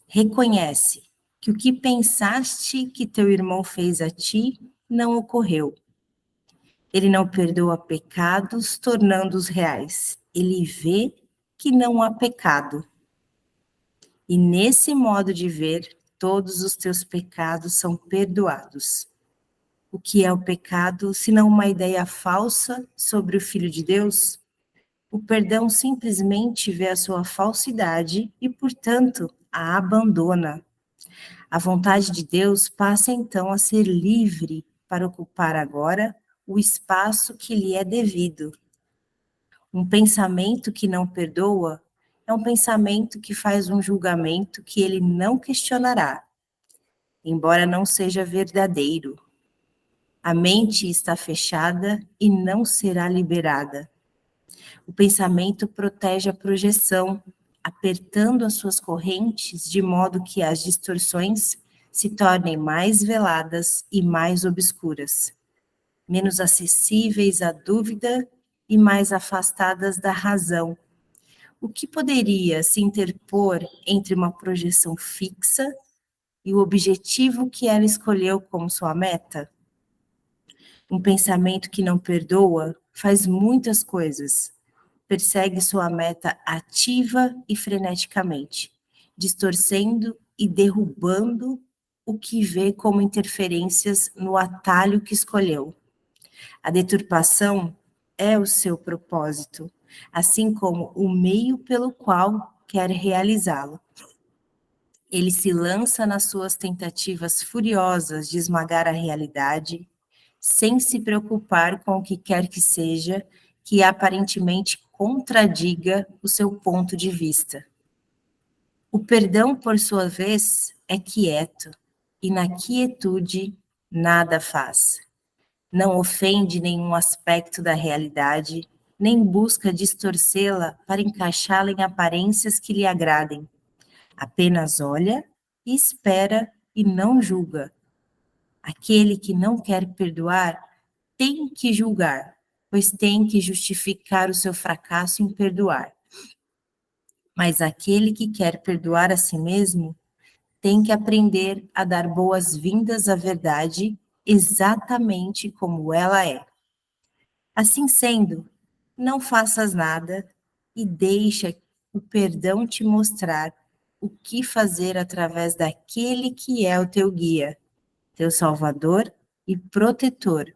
reconhece que o que pensaste que teu irmão fez a ti não ocorreu. Ele não perdoa pecados, tornando-os reais. Ele vê que não há pecado. E nesse modo de ver, todos os teus pecados são perdoados. O que é o pecado, senão uma ideia falsa sobre o Filho de Deus? O perdão simplesmente vê a sua falsidade e, portanto, a abandona. A vontade de Deus passa então a ser livre para ocupar agora o espaço que lhe é devido. Um pensamento que não perdoa é um pensamento que faz um julgamento que ele não questionará, embora não seja verdadeiro. A mente está fechada e não será liberada. O pensamento protege a projeção, apertando as suas correntes de modo que as distorções se tornem mais veladas e mais obscuras, menos acessíveis à dúvida e mais afastadas da razão. O que poderia se interpor entre uma projeção fixa e o objetivo que ela escolheu como sua meta? Um pensamento que não perdoa faz muitas coisas. Persegue sua meta ativa e freneticamente, distorcendo e derrubando o que vê como interferências no atalho que escolheu. A deturpação é o seu propósito, assim como o meio pelo qual quer realizá-lo. Ele se lança nas suas tentativas furiosas de esmagar a realidade, sem se preocupar com o que quer que seja que aparentemente contradiga o seu ponto de vista. O perdão, por sua vez, é quieto, e na quietude nada faz. Não ofende nenhum aspecto da realidade, nem busca distorcê-la para encaixá-la em aparências que lhe agradem. Apenas olha e espera e não julga. Aquele que não quer perdoar tem que julgar, pois tem que justificar o seu fracasso em perdoar. Mas aquele que quer perdoar a si mesmo tem que aprender a dar boas-vindas à verdade exatamente como ela é. Assim sendo, não faças nada e deixa o perdão te mostrar o que fazer através daquele que é o teu guia, teu salvador e protetor,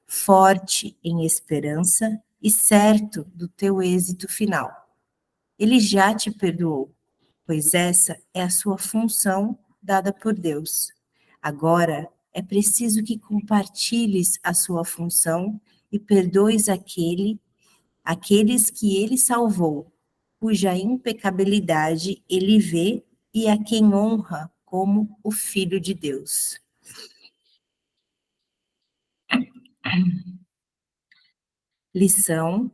forte em esperança e certo do teu êxito final. Ele já te perdoou, pois essa é a sua função dada por Deus. Agora é preciso que compartilhes a sua função e perdoes aqueles que ele salvou, cuja impecabilidade ele vê e a quem honra como o Filho de Deus. Lição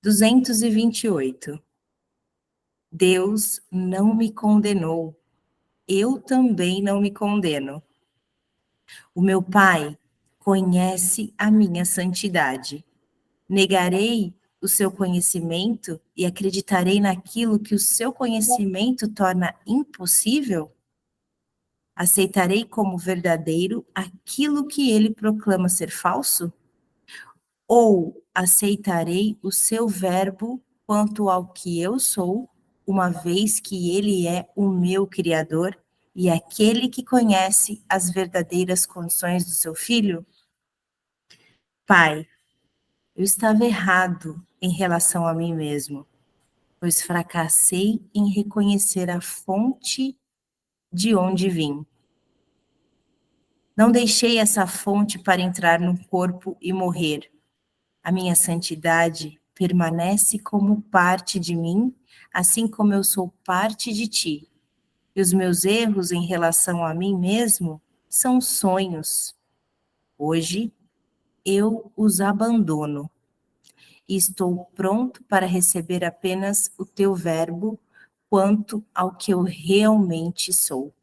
228. Deus não me condenou, eu também não me condeno. O meu Pai conhece a minha santidade. Negarei o seu conhecimento e acreditarei naquilo que o seu conhecimento torna impossível? Aceitarei como verdadeiro aquilo que ele proclama ser falso? Ou aceitarei o seu verbo quanto ao que eu sou, uma vez que ele é o meu Criador e aquele que conhece as verdadeiras condições do seu filho? Pai, eu estava errado em relação a mim mesmo, pois fracassei em reconhecer a fonte de onde vim. Não deixei essa fonte para entrar no corpo e morrer. A minha santidade permanece como parte de mim, assim como eu sou parte de ti. E os meus erros em relação a mim mesmo são sonhos. Hoje eu os abandono e estou pronto para receber apenas o teu verbo quanto ao que eu realmente sou.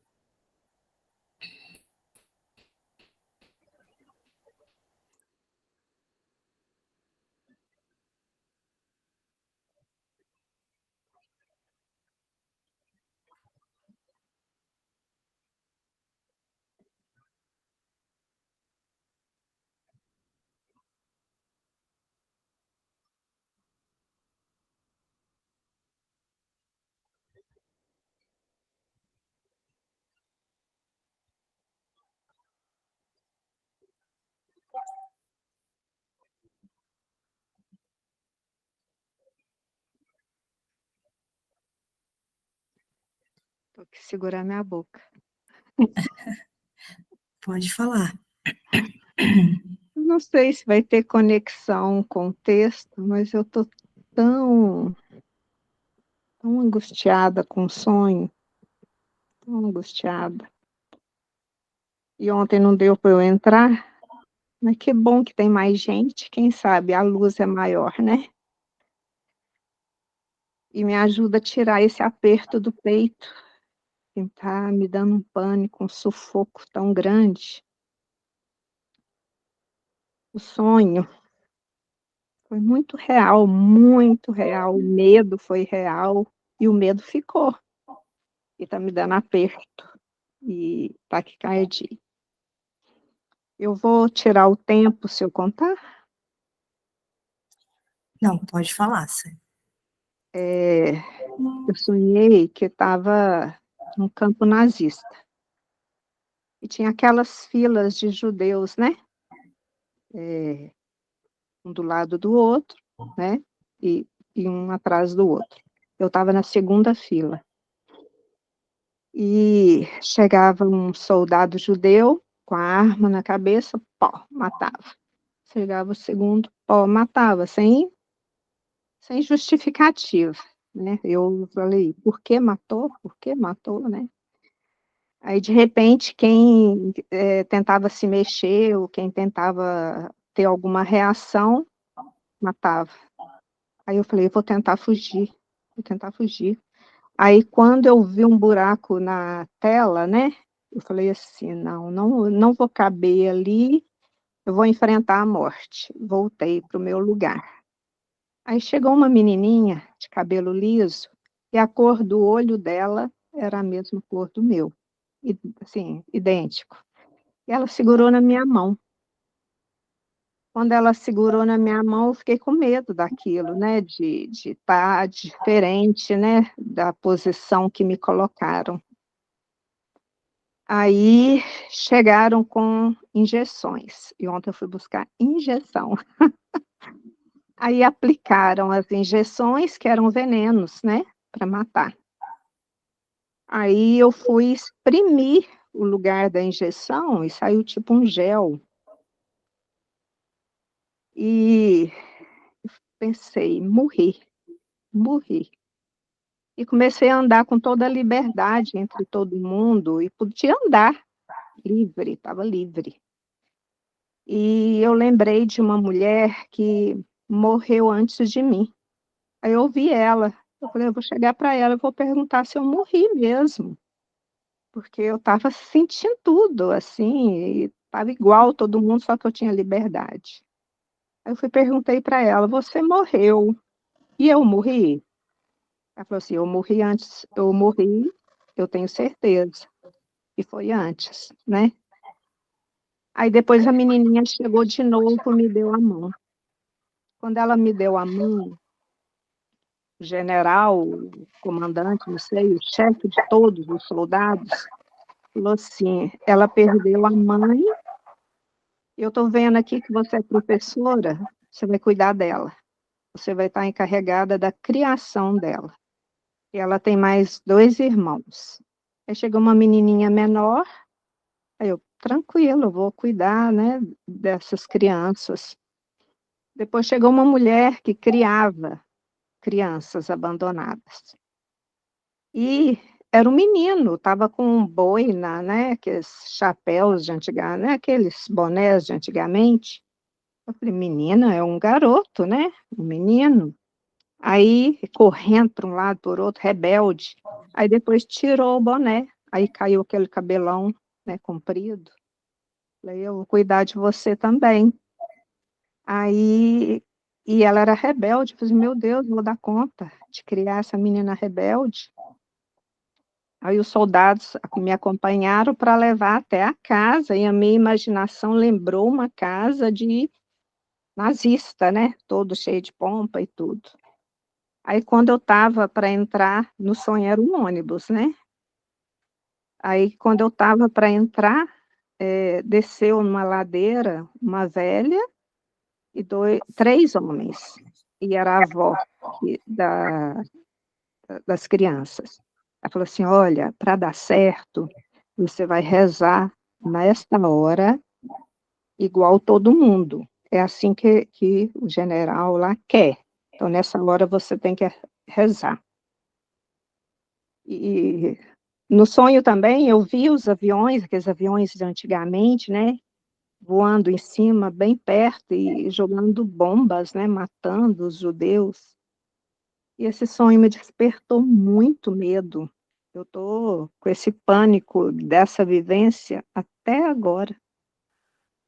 Tô que segurar minha boca. Pode falar. Não sei se vai ter conexão com o texto, mas eu tô tão, tão angustiada com o sonho, tão angustiada. E ontem não deu para eu entrar, mas que bom que tem mais gente, quem sabe a luz é maior, né? E me ajuda a tirar esse aperto do peito, que tá me dando um pânico, um sufoco tão grande. O sonho foi muito real, o medo foi real e o medo ficou. E tá me dando aperto e taquicardia. Eu vou tirar o tempo se eu contar? Não, pode falar, Sam. Eu sonhei que estava num campo nazista. E tinha aquelas filas de judeus, né? Um do lado do outro, né? E um atrás do outro. Eu estava na segunda fila. E chegava um soldado judeu com a arma na cabeça, pó, matava. Chegava o segundo, pó, matava, sem justificativa, né? Eu falei, por que matou? Por que matou, né? Aí, de repente, quem tentava se mexer ou quem tentava ter alguma reação, matava. Aí eu falei, vou tentar fugir, vou tentar fugir. Aí, quando eu vi um buraco na tela, né? Eu falei assim, não vou caber ali, eu vou enfrentar a morte. Voltei para o meu lugar. Aí chegou uma menininha de cabelo liso e a cor do olho dela era a mesma cor do meu. assim, idêntico. E ela segurou na minha mão. Quando ela segurou na minha mão, eu fiquei com medo daquilo, né, de estar diferente, né, da posição que me colocaram. Aí chegaram com injeções, e ontem eu fui buscar injeção. Aí aplicaram as injeções, que eram venenos, né, para matar. Aí eu fui exprimir o lugar da injeção e saiu tipo um gel. E pensei, morri, morri. E comecei a andar com toda a liberdade entre todo mundo e podia andar livre, estava livre. E eu lembrei de uma mulher que morreu antes de mim. Aí eu ouvi ela, eu falei: "Eu vou chegar para ela, eu vou perguntar se eu morri mesmo", porque eu estava sentindo tudo, assim, e estava igual todo mundo, só que eu tinha liberdade. Aí eu perguntei para ela: "Você morreu e eu morri?" Ela falou assim: eu morri, eu tenho certeza, e foi antes, né. Aí depois a menininha chegou de novo, me deu a mão. Quando ela me deu a mão, o general, o comandante, não sei, o chefe de todos os soldados, falou assim: "Ela perdeu a mãe, eu estou vendo aqui que você é professora, você vai cuidar dela, você vai estar encarregada da criação dela, e ela tem mais 2 irmãos". Aí chegou uma menininha menor, aí eu: "Tranquilo, eu vou cuidar, né, dessas crianças". Depois chegou uma mulher que criava crianças abandonadas. E era um menino, estava com um boina, né, aqueles chapéus de né, aqueles bonés de antigamente. Eu falei: "Menina, é um garoto, né, um menino". Aí correndo para um lado, por outro, rebelde. Aí depois tirou o boné, aí caiu aquele cabelão, né, comprido. Falei: "Eu vou cuidar de você também". Aí e ela era rebelde, eu falei: "Meu Deus, não vou dar conta de criar essa menina rebelde". Aí os soldados me acompanharam para levar até a casa, e a minha imaginação lembrou uma casa de nazista, né, todo cheio de pompa e tudo. Aí quando eu estava para entrar, no sonho era um ônibus, né, aí quando eu estava para entrar, desceu numa ladeira uma velha e 3 homens, e era a avó das crianças. Ela falou assim: "Olha, para dar certo, você vai rezar nesta hora igual todo mundo. É assim que o general lá quer. Então nessa hora você tem que rezar". E no sonho também eu vi os aviões, aqueles aviões de antigamente, né, voando em cima, bem perto e jogando bombas, né, matando os judeus. E esse sonho me despertou muito medo. Eu tô com esse pânico dessa vivência até agora.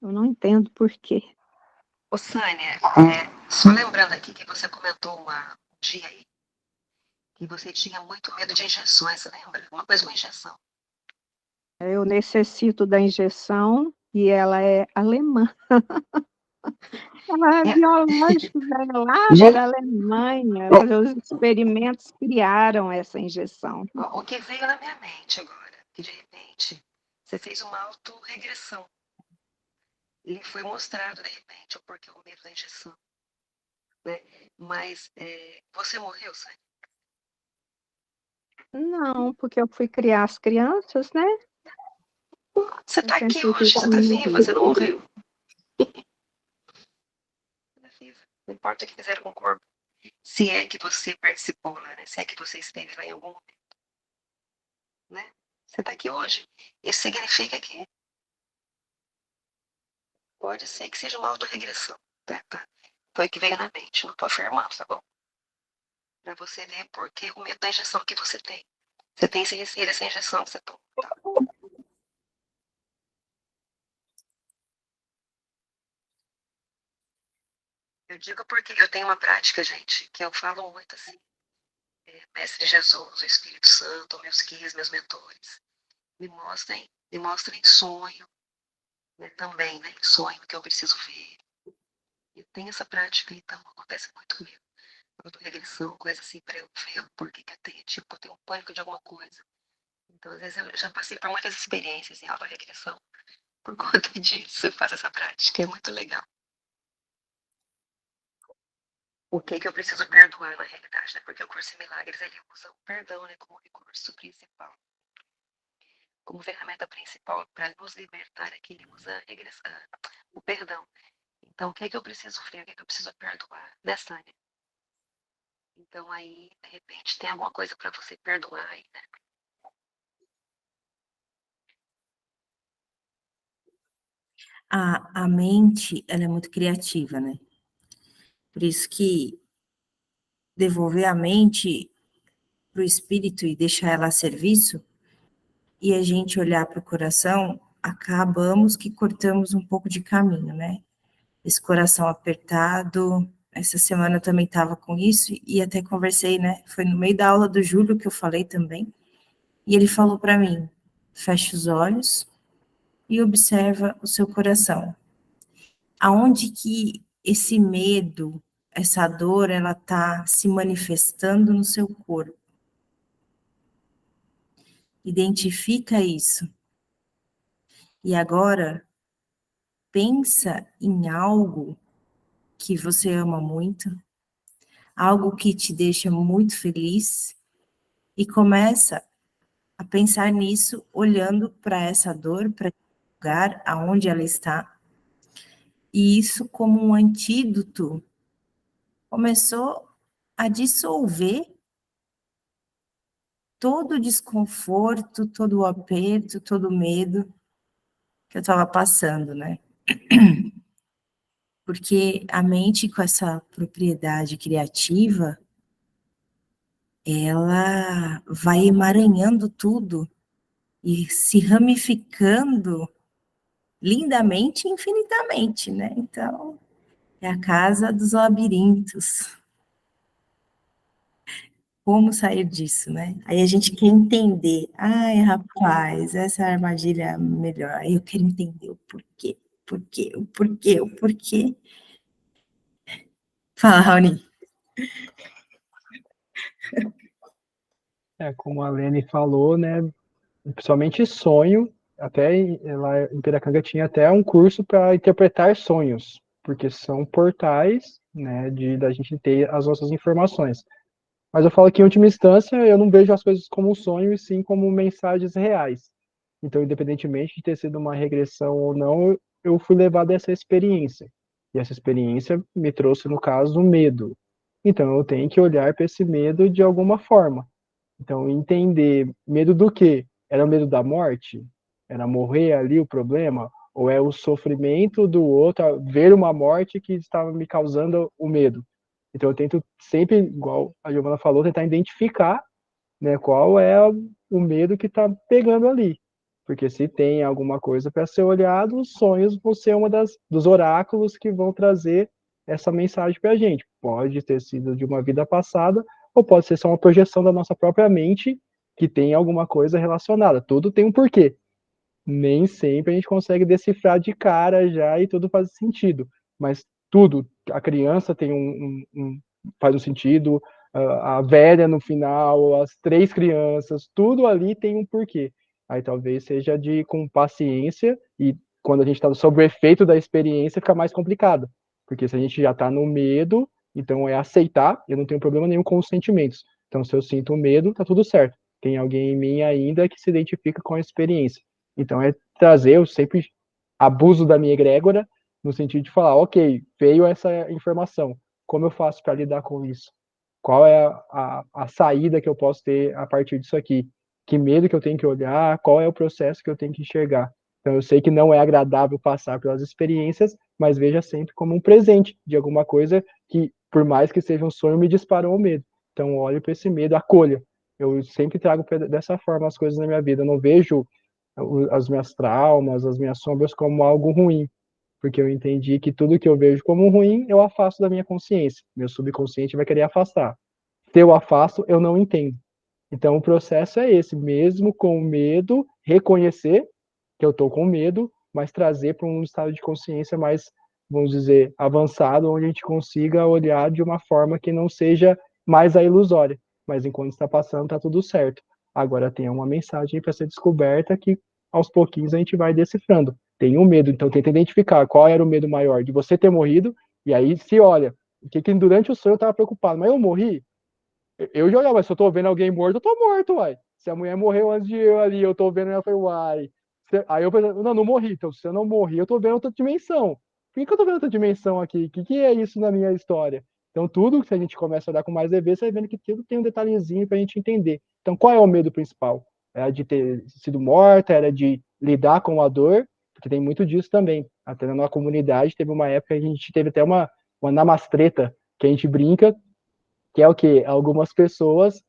Eu não entendo por quê. Ô, Sânia, só lembrando aqui que você comentou um dia aí que você tinha muito medo de injeções, você lembra? Uma coisa com injeção. Eu necessito da injeção e ela é alemã. Ela é É, biológica, veio lá gente, da Alemanha, fazer os experimentos, criaram essa injeção. o que veio na minha mente agora, que de repente você fez uma autorregressão. Lhe foi mostrado, de repente, o porquê o medo da injeção, né? Mas você morreu, Sânia? Não, porque eu fui criar as crianças, né, Você eu está aqui sempre hoje, quis você está viva, você não morreu. Você tá viva. Não importa o que fizeram com o corpo. Se é que você participou lá, né? Se é que você esteve lá em algum momento, né? Você está aqui hoje. Isso significa que pode ser que seja uma autorregressão, tá? Foi o que veio na mente, não estou afirmando, tá bom? Para você ver por que o medo da injeção que você tem. Você tem esse receio dessa injeção que você toma, tá? Eu digo porque eu tenho uma prática, gente, que eu falo muito assim. Mestre Jesus, o Espírito Santo, meus guias, meus mentores. me mostrem sonho, né, também, né, sonho que eu preciso ver. Eu tenho essa prática, então acontece muito comigo. Quando eu tô em regressão, coisa assim, para eu ver o porquê que eu tenho, tipo, eu tenho um pânico de alguma coisa. Então, às vezes, eu já passei por muitas experiências em autoregressão por conta disso. Eu faço essa prática, é muito legal. O que eu preciso perdoar na realidade, né? Porque o Curso em Milagres, ele usa o perdão, né, como recurso principal, como ferramenta principal para nos libertar, é que ele usa o perdão. Então, o que eu preciso ver, o que eu preciso perdoar nessa área? Então, aí, de repente, tem alguma coisa para você perdoar aí, né? A mente, ela é muito criativa, né? Por isso que devolver a mente para o espírito e deixar ela a serviço, e a gente olhar para o coração, acabamos que cortamos um pouco de caminho, né? Esse coração apertado, essa semana eu também estava com isso, e até conversei, né? Foi no meio da aula do Júlio que eu falei também, e ele falou para mim, feche os olhos e observa o seu coração. Aonde que esse medo, essa dor, ela está se manifestando no seu corpo? Identifica isso. E agora, pensa em algo que você ama muito, algo que te deixa muito feliz, e começa a pensar nisso, olhando para essa dor, para o lugar aonde ela está. E isso, como um antídoto, começou a dissolver todo o desconforto, todo o aperto, todo o medo que eu estava passando, né? Porque a mente com essa propriedade criativa, ela vai emaranhando tudo e se ramificando lindamente e infinitamente, né? Então, é a casa dos labirintos. Como sair disso, né? Aí a gente quer entender. Ai, rapaz, essa armadilha é melhor. Aí eu quero entender o porquê, o porquê. Fala, Raoni. Como a Lene falou, né, principalmente sonho, até lá em Piracanga tinha até um curso para interpretar sonhos, porque são portais, né, da gente ter as nossas informações. Mas eu falo que, em última instância, eu não vejo as coisas como um sonho, e sim como mensagens reais. Então, independentemente de ter sido uma regressão ou não, eu fui levado a essa experiência. E essa experiência me trouxe, no caso, medo. Então, eu tenho que olhar para esse medo de alguma forma. Então, entender medo do quê? Era o medo da morte? Era morrer ali o problema? Ou é o sofrimento do outro, ver uma morte que estava me causando o medo? Então, eu tento sempre, igual a Giovana falou, tentar identificar, né, qual é o medo que está pegando ali. Porque se tem alguma coisa para ser olhado, os sonhos vão ser dos oráculos que vão trazer essa mensagem para a gente. Pode ter sido de uma vida passada, ou pode ser só uma projeção da nossa própria mente que tem alguma coisa relacionada. Tudo tem um porquê. Nem sempre a gente consegue decifrar de cara já e tudo faz sentido. Mas tudo, a criança tem faz um sentido, a velha no final, as três crianças, tudo ali tem um porquê. Aí talvez seja com paciência, e quando a gente está sob o efeito da experiência fica mais complicado. Porque se a gente já está no medo, então é aceitar, eu não tenho problema nenhum com os sentimentos. Então se eu sinto medo, tá tudo certo. Tem alguém em mim ainda que se identifica com a experiência. Então é trazer, eu sempre abuso da minha egrégora, no sentido de falar, ok, veio essa informação, como eu faço para lidar com isso? Qual é a saída que eu posso ter a partir disso aqui? Que medo que eu tenho que olhar? Qual é o processo que eu tenho que enxergar? Então eu sei que não é agradável passar pelas experiências, mas veja sempre como um presente de alguma coisa que, por mais que seja um sonho, me disparou o medo. Então olhe para esse medo, acolha. Eu sempre trago dessa forma as coisas na minha vida. Eu não vejo as minhas traumas, as minhas sombras como algo ruim, porque eu entendi que tudo que eu vejo como ruim, eu afasto da minha consciência. Meu subconsciente vai querer afastar. Se eu afasto, eu não entendo. Então, o processo é esse, mesmo com medo, reconhecer que eu estou com medo, mas trazer para um estado de consciência mais, vamos dizer, avançado, onde a gente consiga olhar de uma forma que não seja mais a ilusória. Mas enquanto está passando, está tudo certo. Agora tem uma mensagem para ser descoberta que aos pouquinhos a gente vai decifrando. Tem um medo, então tenta identificar qual era o medo maior de você ter morrido, e aí se olha, o que durante o sonho eu estava preocupado, mas eu morri? Eu já olhava, mas se eu tô vendo alguém morto, eu tô morto, uai. Se a mulher morreu antes de eu ali, eu tô vendo ela, eu falei, uai. Aí eu pensei, não morri. Então, se eu não morri, eu tô vendo outra dimensão. Por que eu tô vendo outra dimensão aqui? O que é isso na minha história? Então, tudo que a gente começa a olhar com mais leveza, você vai vendo que tudo tem um detalhezinho pra gente entender. Então, qual é o medo principal? Era de ter sido morta, era de lidar com a dor, porque tem muito disso também. Até na nossa comunidade, teve uma época que a gente teve até uma namastreta, que a gente brinca, que é o que algumas pessoas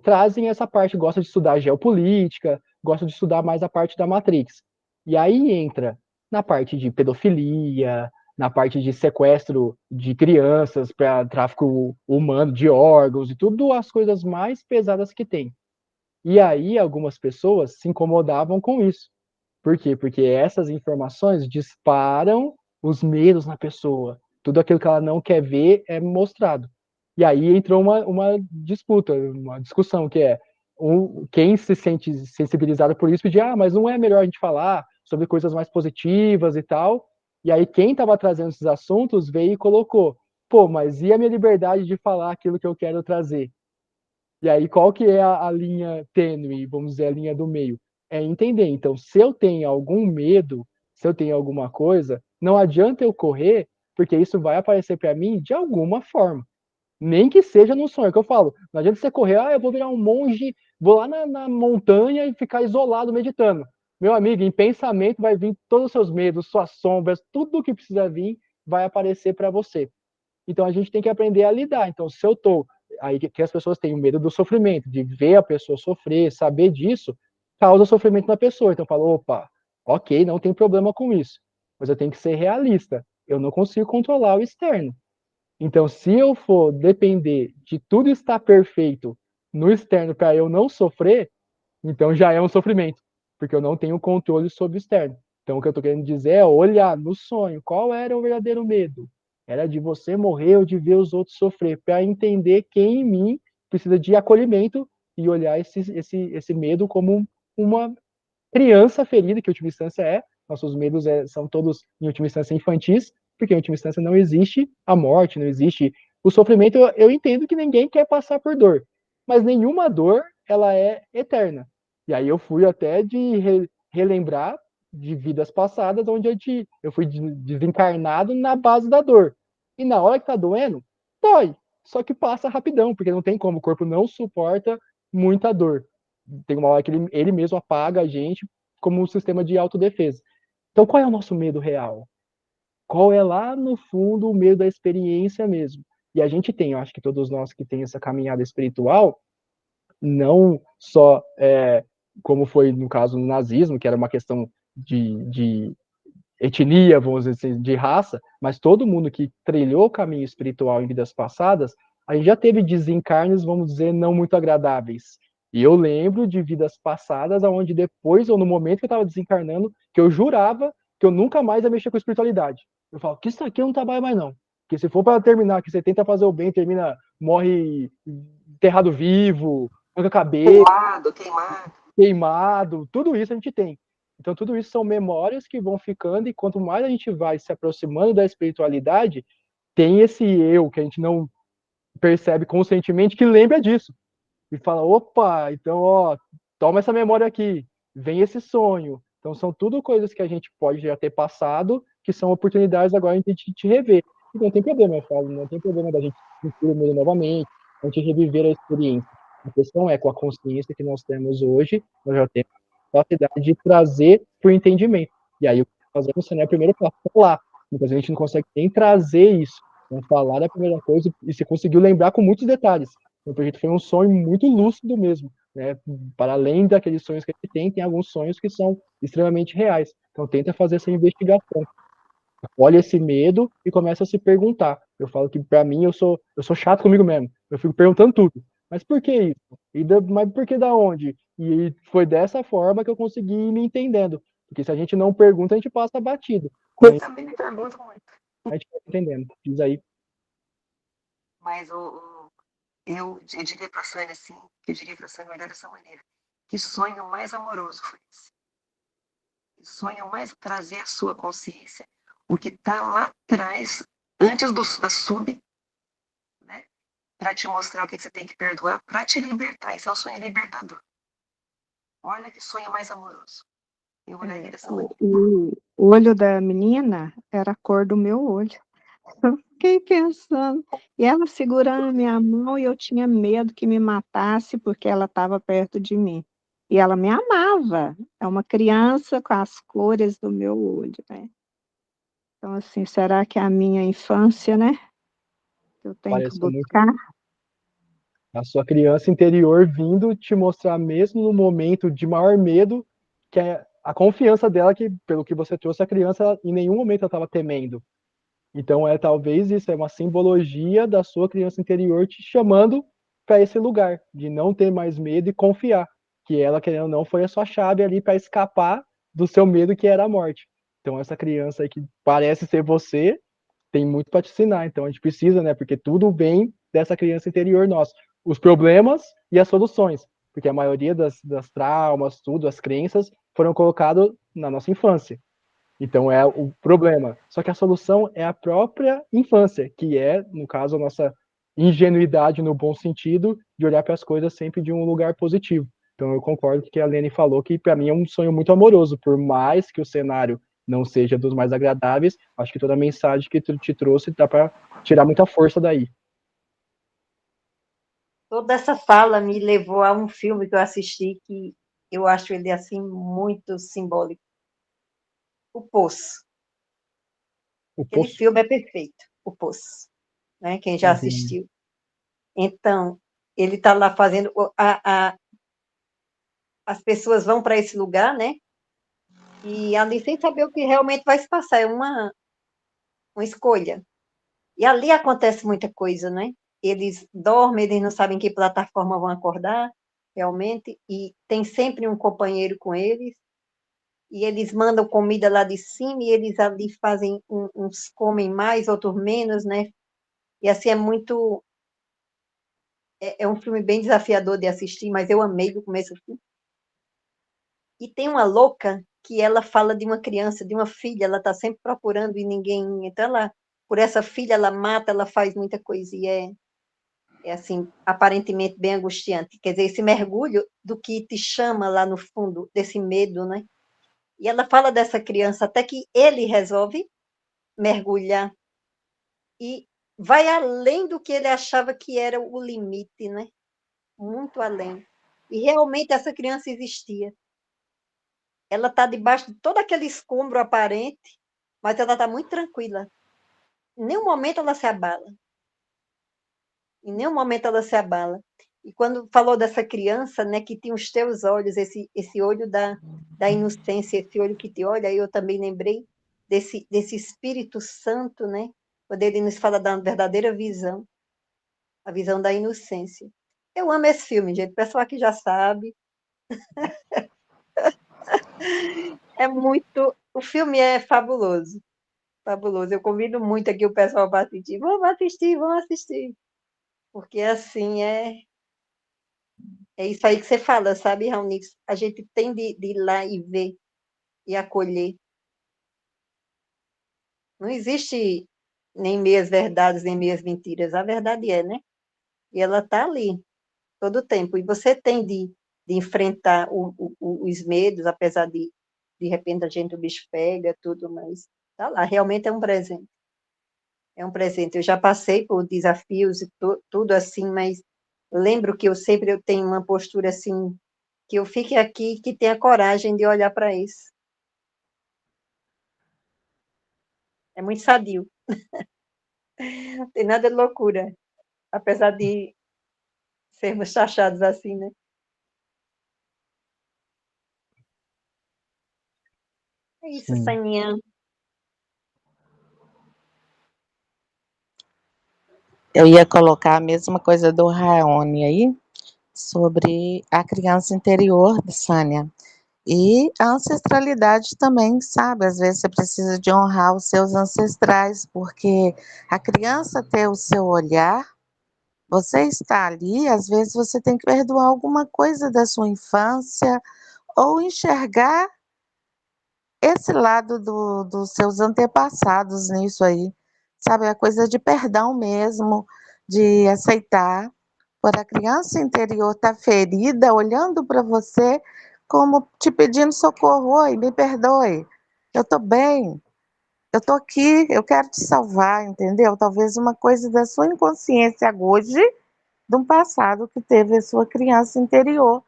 trazem essa parte, gostam de estudar geopolítica, gostam de estudar mais a parte da Matrix. E aí entra na parte de pedofilia, na parte de sequestro de crianças para tráfico humano de órgãos e tudo as coisas mais pesadas que tem. E aí algumas pessoas se incomodavam com isso. Por quê? Porque essas informações disparam os medos na pessoa. Tudo aquilo que ela não quer ver é mostrado. E aí entrou uma disputa, uma discussão, que é quem se sente sensibilizado por isso, de mas não é melhor a gente falar sobre coisas mais positivas e tal. E aí quem estava trazendo esses assuntos veio e colocou, pô, mas e a minha liberdade de falar aquilo que eu quero trazer? E aí, qual que é a linha tênue, vamos dizer, a linha do meio? É entender. Então, se eu tenho algum medo, se eu tenho alguma coisa, não adianta eu correr, porque isso vai aparecer para mim de alguma forma. Nem que seja no sonho, que eu falo. Não adianta você correr, eu vou virar um monge, vou lá na montanha e ficar isolado meditando. Meu amigo, em pensamento vai vir todos os seus medos, suas sombras, tudo que precisa vir vai aparecer para você. Então a gente tem que aprender a lidar. Então, se eu tô aí que as pessoas têm medo do sofrimento, de ver a pessoa sofrer, saber disso, causa sofrimento na pessoa. Então, eu falo, opa, ok, não tem problema com isso, mas eu tenho que ser realista. Eu não consigo controlar o externo. Então, se eu for depender de tudo estar perfeito no externo para eu não sofrer, então já é um sofrimento, porque eu não tenho controle sobre o externo. Então, o que eu estou querendo dizer é olhar no sonho qual era o verdadeiro medo. Era de você morrer ou de ver os outros sofrer, para entender quem em mim precisa de acolhimento e olhar esse medo como uma criança ferida, que em última instância é. Nossos medos são todos, em última instância, infantis, porque em última instância não existe a morte, não existe o sofrimento. Eu entendo que ninguém quer passar por dor, mas nenhuma dor ela é eterna. E aí eu fui até de relembrar de vidas passadas, onde eu fui desencarnado na base da dor. E na hora que tá doendo, dói. Só que passa rapidão, porque não tem como, o corpo não suporta muita dor. Tem uma hora que ele mesmo apaga a gente como um sistema de autodefesa. Então, qual é o nosso medo real? Qual é lá no fundo o medo da experiência mesmo? E a gente tem, eu acho que todos nós que tem essa caminhada espiritual, não só como foi no caso do nazismo, que era uma questão de etnia, vamos dizer assim, de raça, mas todo mundo que trilhou o caminho espiritual em vidas passadas, a gente já teve desencarnes, vamos dizer, não muito agradáveis. E eu lembro de vidas passadas, onde depois, ou no momento que eu estava desencarnando, que eu jurava que eu nunca mais ia mexer com espiritualidade. Eu falo, que isso aqui eu não trabalho mais não. Porque se for para terminar, que você tenta fazer o bem, termina, morre enterrado vivo, arranca cabelo, queimado, tudo isso a gente tem. Então, tudo isso são memórias que vão ficando, e quanto mais a gente vai se aproximando da espiritualidade, tem esse eu que a gente não percebe conscientemente que lembra disso. E fala, opa, então, ó, toma essa memória aqui, vem esse sonho. Então, são tudo coisas que a gente pode já ter passado, que são oportunidades agora de te rever. E não tem problema, eu falo, não tem problema da gente sentir o medo novamente, a gente reviver a experiência. A questão é, com a consciência que nós temos hoje, nós já temos a capacidade de trazer para o entendimento. E aí, o que fazemos é o primeiro passo, falar. Muitas vezes a gente não consegue nem trazer isso. Então, falar é a primeira coisa, e você conseguiu lembrar com muitos detalhes. O projeto foi um sonho muito lúcido mesmo, né? Para além daqueles sonhos que a gente tem alguns sonhos que são extremamente reais. Então, tenta fazer essa investigação. Olha esse medo e começa a se perguntar. Eu falo que, para mim, eu sou chato comigo mesmo. Eu fico perguntando tudo. Mas por que isso? Mas por que da onde? E foi dessa forma que eu consegui ir me entendendo. Porque se a gente não pergunta, a gente passa batido. Eu Quando também me pergunto muito. a gente vai entendendo. Diz aí. Mas eu diria para a Sônia assim, eu diria para a Sônia olhar dessa maneira. Que sonho mais amoroso foi esse? Que sonho mais trazer à sua consciência o que está lá atrás, antes da sub, né? Para te mostrar o que você tem que perdoar, para te libertar. Esse é um sonho libertador. Olha que sonho mais amoroso. Eu olharia dessa maneira. O olho da menina era a cor do meu olho. Eu fiquei pensando. E ela segurando a minha mão e eu tinha medo que me matasse porque ela estava perto de mim. E ela me amava. É uma criança com as cores do meu olho, né? Então, assim, será que é a minha infância, né? Eu tenho que Pareceu muito buscar? a sua criança interior vindo te mostrar, mesmo no momento de maior medo, que é a confiança dela, que pelo que você trouxe, a criança em nenhum momento ela estava temendo. Então, talvez isso é uma simbologia da sua criança interior te chamando para esse lugar, de não ter mais medo e confiar, que ela, querendo ou não, foi a sua chave ali para escapar do seu medo, que era a morte. Então, essa criança aí que parece ser você, tem muito para te ensinar. Então, a gente precisa, né? Porque tudo vem dessa criança interior nossa. Os problemas e as soluções. Porque a maioria das traumas, tudo, as crenças, foram colocadas na nossa infância. Então é o problema. Só que a solução é a própria infância, que é, no caso, a nossa ingenuidade no bom sentido, de olhar para as coisas sempre de um lugar positivo. Então eu concordo com o que a Lene falou, que para mim é um sonho muito amoroso, por mais que o cenário não seja dos mais agradáveis, acho que toda a mensagem que tu te trouxe dá para tirar muita força daí. Toda essa fala me levou a um filme que eu assisti que eu acho ele assim muito simbólico. O Poço. O Aquele poço. filme é perfeito, O Poço, né? Quem já Uhum. assistiu. Então, ele está lá fazendo as pessoas vão para esse lugar, né? E ali sem saber o que realmente vai se passar, é uma escolha. E ali acontece muita coisa, né? Eles dormem, eles não sabem que plataforma vão acordar, realmente, e tem sempre um companheiro com eles, e eles mandam comida lá de cima, e eles ali fazem, uns comem mais, outros menos, né? E assim é muito. É um filme bem desafiador de assistir, mas eu amei do começo ao fim. E tem uma louca que ela fala de uma criança, de uma filha, ela está sempre procurando e ninguém. Então, por essa filha, ela mata, ela faz muita coisa, e é assim, aparentemente bem angustiante. Quer dizer, esse mergulho do que te chama lá no fundo, desse medo, né? E ela fala dessa criança até que ele resolve mergulhar e vai além do que ele achava que era o limite, né? Muito além. E realmente essa criança existia. Ela está debaixo de todo aquele escombro aparente, mas ela está muito tranquila. Em nenhum momento ela se abala. Em nenhum momento ela se abala. E quando falou dessa criança, né, que tinha os teus olhos, esse olho da inocência, esse olho que te olha, eu também lembrei desse Espírito Santo, né, quando ele nos fala da verdadeira visão, a visão da inocência. Eu amo esse filme, gente. O pessoal aqui já sabe. É muito. O filme é fabuloso. Fabuloso. Eu convido muito aqui o pessoal para assistir. Vamos assistir, vamos assistir. Porque assim é isso aí que você fala, sabe, Raoni? A gente tem de ir lá e ver e acolher. Não existe nem meias verdades, nem meias mentiras. A verdade é, né? E ela está ali todo o tempo. E você tem de enfrentar os medos, apesar de repente a gente o bicho pega, tudo, mas tá lá. Realmente é um presente. É um presente. Eu já passei por desafios e tudo assim, mas lembro que eu tenho uma postura assim, que eu fique aqui, que tenha coragem de olhar para isso. É muito sadio. Não tem nada de loucura, apesar de sermos taxados assim, né? É isso, Sim. Saninha. Eu ia colocar a mesma coisa do Raoni aí, sobre a criança interior, Sânia. E a ancestralidade também, sabe? Às vezes você precisa de honrar os seus ancestrais, porque a criança ter o seu olhar, você está ali, às vezes você tem que perdoar alguma coisa da sua infância, ou enxergar esse lado dos seus antepassados nisso aí, sabe? É coisa de perdão mesmo, de aceitar. Por a criança interior estar ferida, olhando para você como te pedindo socorro, oi, me perdoe, eu estou bem, eu estou aqui, eu quero te salvar, entendeu? Talvez uma coisa da sua inconsciência hoje, de um passado que teve a sua criança interior,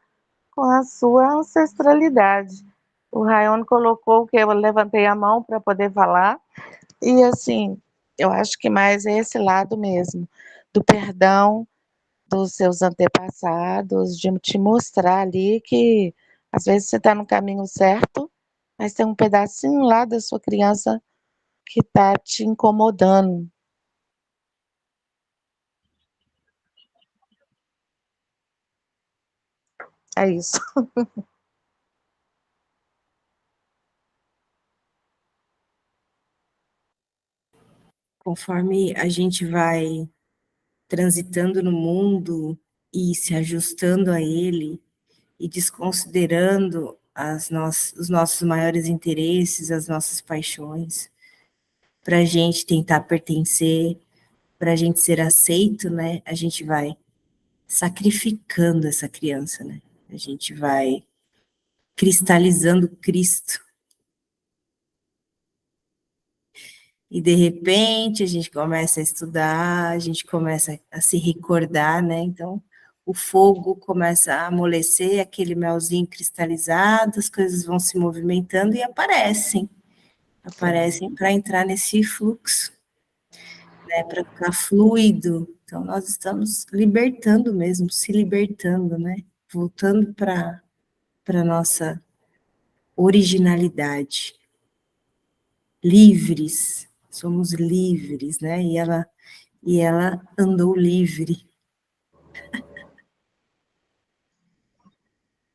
com a sua ancestralidade. O Rayon colocou que eu levantei a mão para poder falar, e assim, eu acho que mais é esse lado mesmo, do perdão dos seus antepassados, de te mostrar ali que às vezes você está no caminho certo, mas tem um pedacinho lá da sua criança que está te incomodando. É isso. Conforme a gente vai transitando no mundo e se ajustando a ele e desconsiderando os nossos maiores interesses, as nossas paixões, para a gente tentar pertencer, para a gente ser aceito, né? A gente vai sacrificando essa criança, né? A gente vai cristalizando Cristo. E de repente a gente começa a estudar, a gente começa a se recordar, né? Então o fogo começa a amolecer, aquele melzinho cristalizado, as coisas vão se movimentando e aparecem para entrar nesse fluxo, né? Para ficar fluido. Então nós estamos libertando mesmo, se libertando, né? Voltando para nossa originalidade. Livres, somos livres, né? E ela andou livre.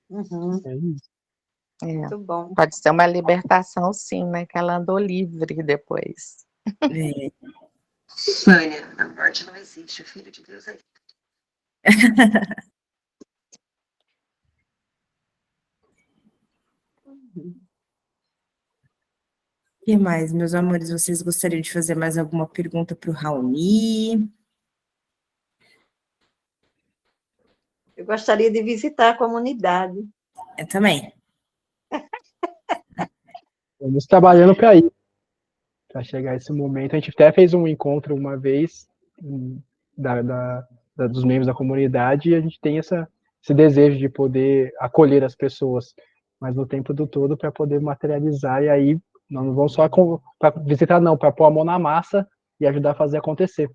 Uhum, É isso. É, muito bom. pode ser uma libertação, sim, né? Que ela andou livre depois. É, Sânia, a morte não existe, o Filho de Deus é. o que mais, meus amores? Vocês gostariam de fazer mais alguma pergunta para o Raoni? Eu gostaria de visitar a comunidade. Eu também. Vamos trabalhando para ir, para chegar esse momento. A gente até fez um encontro uma vez da, da, dos membros da comunidade e a gente tem esse desejo de poder acolher as pessoas, mas no tempo do todo para poder materializar, e aí não vamos só para visitar, não, para pôr a mão na massa e ajudar a fazer acontecer.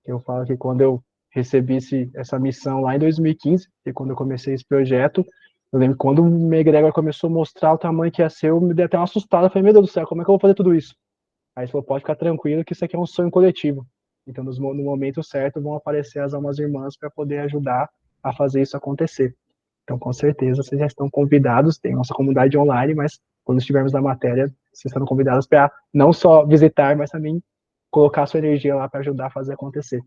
Eu falo que quando eu recebi essa missão lá em 2015, e quando eu comecei esse projeto, eu lembro que quando o meu egrégor começou a mostrar o tamanho que ia ser, eu me dei até uma assustada, eu falei, meu Deus do céu, como é que eu vou fazer tudo isso? Aí ele falou, pode ficar tranquilo que isso aqui é um sonho coletivo. Então, no momento certo, vão aparecer as almas irmãs para poder ajudar a fazer isso acontecer. Então, com certeza, vocês já estão convidados, tem nossa comunidade online, mas quando estivermos na matéria, vocês estão convidados para não só visitar, mas também colocar sua energia lá para ajudar a fazer acontecer.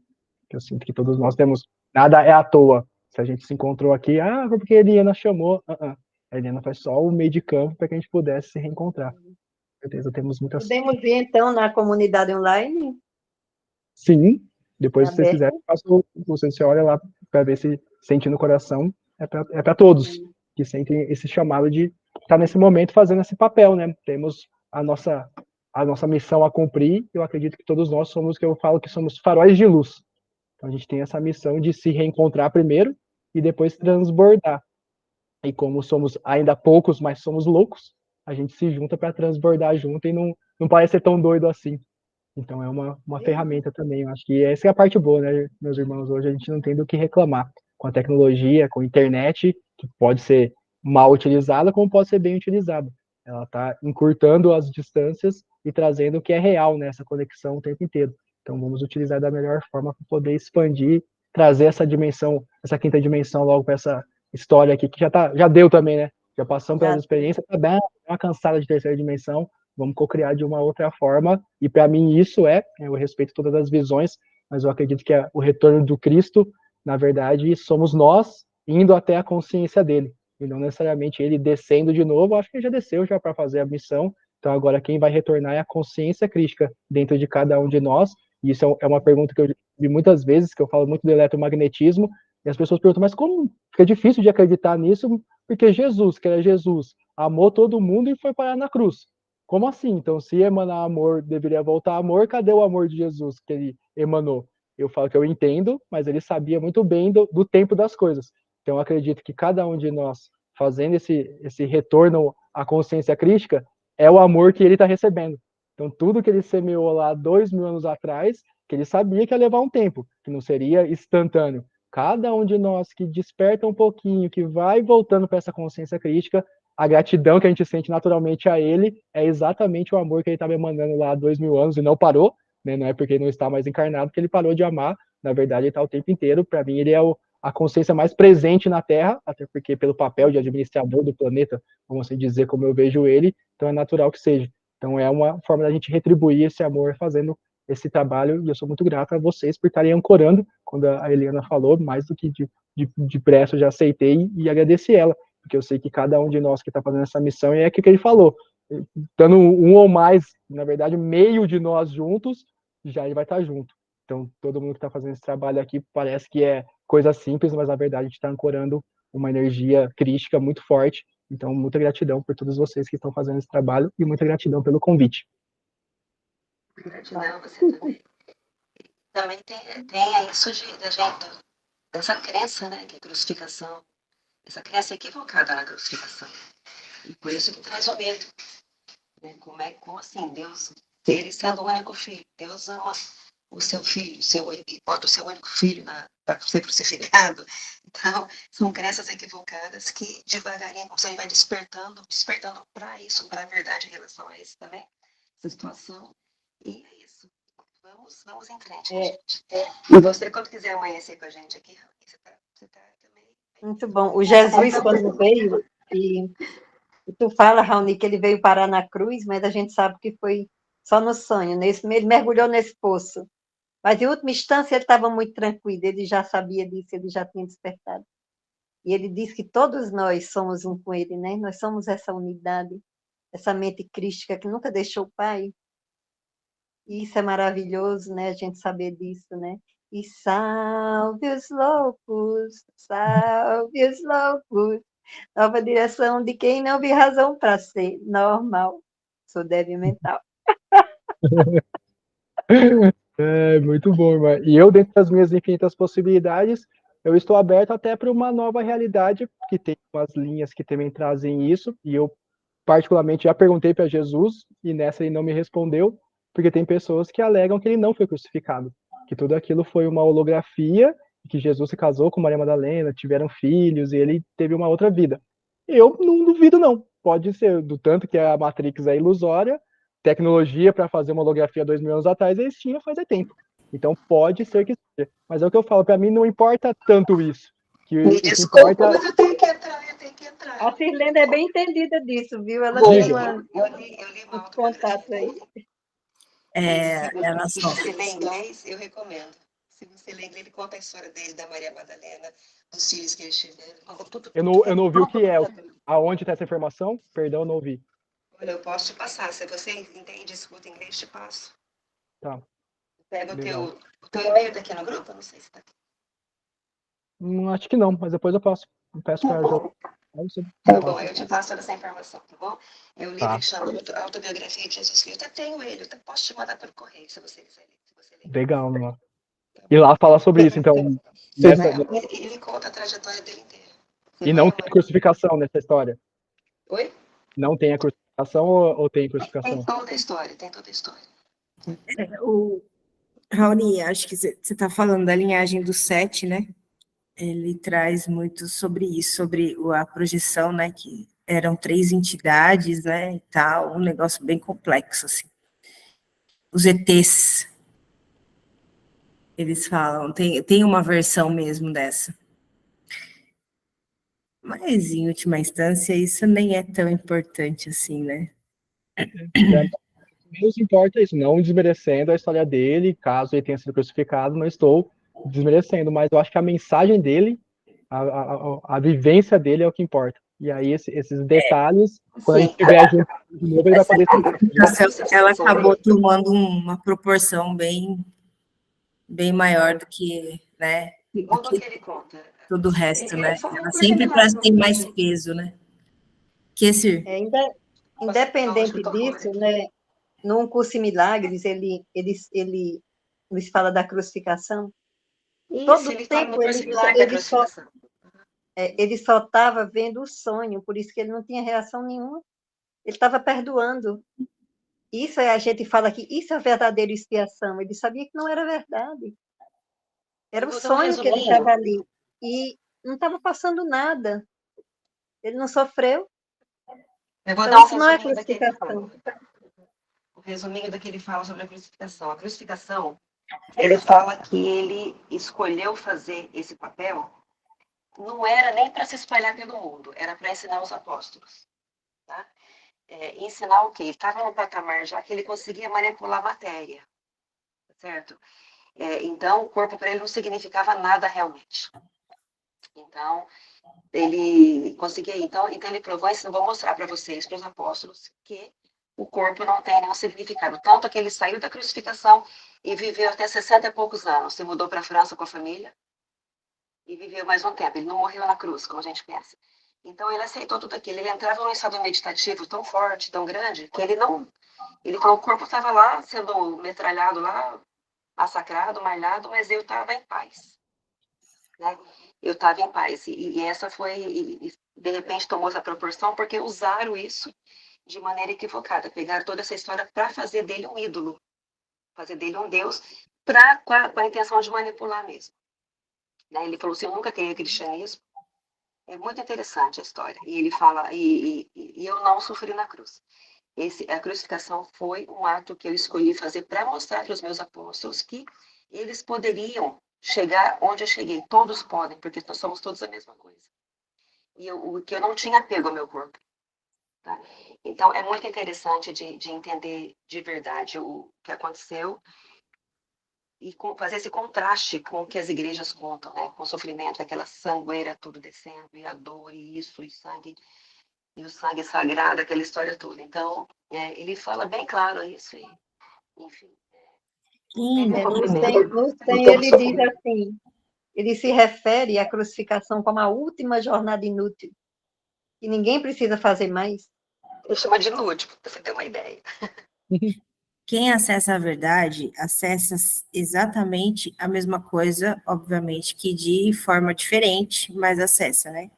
Eu sinto que todos nós temos, nada é à toa. Se a gente se encontrou aqui, foi porque a Eliana chamou. A Eliana foi só o meio de campo para que a gente pudesse se reencontrar. Com certeza temos muitas. Podemos vir, então, na comunidade online? Sim, depois, É se vocês aberto? quiserem, você olha lá para ver se sente no coração. É para todos que sentem esse chamado de estar nesse momento fazendo esse papel, né? Temos a nossa missão a cumprir. Eu acredito que todos nós somos, que eu falo que somos faróis de luz. Então a gente tem essa missão de se reencontrar primeiro e depois transbordar. E como somos ainda poucos, mas somos loucos, a gente se junta para transbordar junto e não parece ser tão doido assim. Então é uma ferramenta também. Eu acho que essa é a parte boa, né, meus irmãos? Hoje a gente não tem do que reclamar com a tecnologia, com a internet, que pode ser mal utilizada, como pode ser bem utilizada. Ela está encurtando as distâncias e trazendo o que é real nessa conexão o tempo inteiro. Então vamos utilizar da melhor forma para poder expandir, trazer essa dimensão essa quinta dimensão logo para essa história aqui, que já deu também, né? Já passamos pelas experiências, tá bem, uma cansada de terceira dimensão, vamos co-criar de uma outra forma, e para mim isso eu respeito todas as visões, mas eu acredito que o retorno do Cristo, na verdade, somos nós indo até a consciência dele, e não necessariamente ele descendo de novo. Acho que ele já desceu já para fazer a missão, então agora quem vai retornar é a consciência crística dentro de cada um de nós, e isso é uma pergunta que eu vi muitas vezes, que eu falo muito do eletromagnetismo, e as pessoas perguntam, mas como fica difícil de acreditar nisso, porque Jesus, que era Jesus, amou todo mundo e foi parar na cruz. Como assim? Então, se emanar amor deveria voltar amor, cadê o amor de Jesus que ele emanou? Eu falo que eu entendo, mas ele sabia muito bem do tempo das coisas. Então, eu acredito que cada um de nós, fazendo esse retorno à consciência crítica, é o amor que ele está recebendo. Então, tudo que ele semeou lá 2000 anos atrás, que ele sabia que ia levar um tempo, que não seria instantâneo. Cada um de nós que desperta um pouquinho, que vai voltando para essa consciência crítica, a gratidão que a gente sente naturalmente a ele é exatamente o amor que ele estava emanando lá há 2000 anos e não parou, né? Não é porque ele não está mais encarnado que ele parou de amar, na verdade ele está o tempo inteiro. Para mim ele é a consciência mais presente na Terra, até porque pelo papel de administrador do planeta, vamos assim dizer, como eu vejo ele, então é natural que seja. Então é uma forma da gente retribuir esse amor fazendo esse trabalho, e eu sou muito grato a vocês por estarem ancorando, quando a Eliana falou, mais do que depressa eu já aceitei e agradeci ela, porque eu sei que cada um de nós que está fazendo essa missão, e é aquilo que ele falou, dando um ou mais, na verdade, meio de nós juntos, já ele vai estar junto. Então, todo mundo que está fazendo esse trabalho aqui parece que é coisa simples, mas na verdade a gente está ancorando uma energia crística muito forte. Então, muita gratidão por todos vocês que estão fazendo esse trabalho e muita gratidão pelo convite. Gratidão, você também. Também tem aí surgido da gente dessa crença, né, que a crucificação, essa crença equivocada na crucificação. E por isso que traz o medo. Né? Como assim? Deus, ele sendo o único filho, Deus ama o seu filho, e bota o seu único filho para ser crucificado. Então, são crenças equivocadas que devagarinho você vai despertando para isso, para a verdade em relação a isso também, essa situação. E é isso. Vamos em frente, gente. E você, quando quiser amanhecer com a gente aqui, você tá também. Muito bom. O Jesus, quando veio, e tu fala, Raoni, que ele veio parar na cruz, mas a gente sabe que foi só no sonho. Ele mergulhou nesse poço. Mas, em última instância, ele estava muito tranquilo, ele já sabia disso, ele já tinha despertado. E ele diz que todos nós somos um com ele, né? Nós somos essa unidade, essa mente crística que nunca deixou o Pai. E isso é maravilhoso, né? A gente saber disso, né? E salve os loucos, nova direção de quem não viu razão para ser normal. Sou débil mental. É muito bom, irmã. E eu, dentro das minhas infinitas possibilidades, eu estou aberto até para uma nova realidade, que tem umas linhas que também trazem isso, e eu, particularmente, já perguntei para Jesus, e nessa ele não me respondeu, porque tem pessoas que alegam que ele não foi crucificado, que tudo aquilo foi uma holografia, que Jesus se casou com Maria Madalena, tiveram filhos, e ele teve uma outra vida. Eu não duvido, não. Pode ser, do tanto que a Matrix é ilusória, tecnologia para fazer uma holografia 2000 anos atrás eles tinham faz tempo. Então pode ser que seja. Mas é o que eu falo, para mim não importa tanto isso. Me desculpa, importa... mas eu tenho que entrar. A Sirlene é bem entendida disso, viu? Ela tem eu li mal contato aí. Ela se você lê inglês, eu recomendo. Se você lê inglês, ele conta a história dele, da Maria Madalena, dos filhos que eles tiveram. Eu não ouvi o que é. Aonde está essa informação? Perdão, eu não ouvi. Olha, eu posso te passar. Se você entende, escuta inglês, te passo. Tá. Pega o teu e-mail daqui no grupo? Não sei se está aqui. Acho que não, mas depois eu passo. Eu peço para ela. Tá bom, eu te passo toda essa informação, tá bom? É um livro que chama Autobiografia de Jesus Cristo. Eu tenho ele, eu posso te mandar pelo correio, se você quiser ler. Legal, né? E lá fala sobre isso, então. Ele conta a trajetória dele inteira. E não tem crucificação nessa história? Oi? Não tem a crucificação ou tem crucificação? Tem toda a história. Raoni, acho que você está falando da linhagem do 7, né? Ele traz muito sobre isso, sobre a projeção, né? Que eram 3 entidades, né? E tal, um negócio bem complexo, assim. Os ETs, eles falam, tem uma versão mesmo dessa. Mas, em última instância, isso nem é tão importante assim, né? Menos importa isso, não desmerecendo a história dele, caso ele tenha sido crucificado, não estou desmerecendo, mas eu acho que a mensagem dele, a vivência dele é o que importa. E aí esses detalhes, quando a gente Sim, estiver junto de novo, ele vai poder Então, ela acabou tomando uma proporção bem maior do que, né, do segundo o que que ele conta. todo o resto, né? Foi um Ela curso em sempre parece milagres, que na tem mais verdade. peso, né? Que esse... Independente disso, né? Num curso em milagres, eles falam da crucificação. Isso, Todo ele fala no tempo curso em milagre da crucificação. ele só estava vendo o sonho, por isso que ele não tinha reação nenhuma. Ele estava perdoando. Isso a gente fala que isso é a verdadeira expiação. Ele sabia que não era verdade. Era Eu um vou dar um sonho que ele resuminho. estava ali. E não estava passando nada. Ele não sofreu. Eu vou Então, dar um isso não é resuminho do que ele fala. crucificação. O resuminho do que ele fala sobre a crucificação. A crucificação, ele fala que ele escolheu fazer esse papel, não era nem para se espalhar pelo mundo, era para ensinar os apóstolos. Tá? Ensinar o quê? Ele estava num patamar já que ele conseguia manipular a matéria, certo? Então, o corpo para ele não significava nada realmente. Então, ele conseguia. Então ele provou isso. Vou mostrar para vocês, para os apóstolos, que o corpo não tem nenhum significado. Tanto que ele saiu da crucificação e viveu até 60 e poucos anos. Se mudou para a França com a família e viveu mais um tempo. Ele não morreu na cruz, como a gente pensa. Então ele aceitou tudo aquilo. Ele entrava num estado meditativo tão forte, tão grande, que ele não. Ele falou: o corpo estava lá sendo metralhado lá, massacrado, malhado, mas eu estava em paz. Né? Eu estava em paz. E essa foi, de repente, tomou essa proporção porque usaram isso de maneira equivocada. Pegaram toda essa história para fazer dele um ídolo, fazer dele um Deus, com a intenção de manipular mesmo. Né? Ele falou assim: eu nunca tenho cristianismo. É muito interessante a história. E ele fala: e eu não sofri na cruz. A crucificação foi um ato que eu escolhi fazer para mostrar para os meus apóstolos que eles poderiam chegar onde eu cheguei. Todos podem, porque nós somos todos a mesma coisa. E o que eu não tinha apego ao meu corpo. Tá? Então, é muito interessante de entender de verdade o que aconteceu e fazer esse contraste com o que as igrejas contam, né? Com o sofrimento, aquela sangueira tudo descendo, e a dor, e isso, e sangue, e o sangue sagrado, aquela história toda. Então, ele fala bem claro isso, e, enfim. Sim, No 100 ele diz assim, ele se refere à crucificação como a última jornada inútil, que ninguém precisa fazer mais. Ele chama de inútil, para você ter uma ideia. quem acessa a verdade, acessa exatamente a mesma coisa, obviamente, que de forma diferente, mas acessa, né?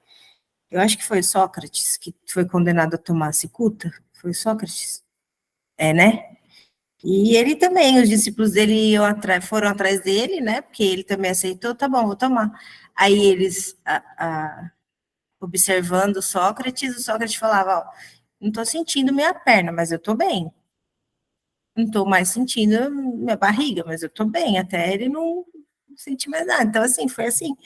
Eu acho que foi Sócrates que foi condenado a tomar cicuta. Foi Sócrates? Né? E ele também, os discípulos dele foram atrás dele, né? Porque ele também aceitou, tá bom, vou tomar. Aí eles, observando Sócrates, o Sócrates falava, ó, não tô sentindo minha perna, mas eu tô bem. Não estou mais sentindo minha barriga, mas eu estou bem, até ele não sentir mais nada. Então, assim, foi assim.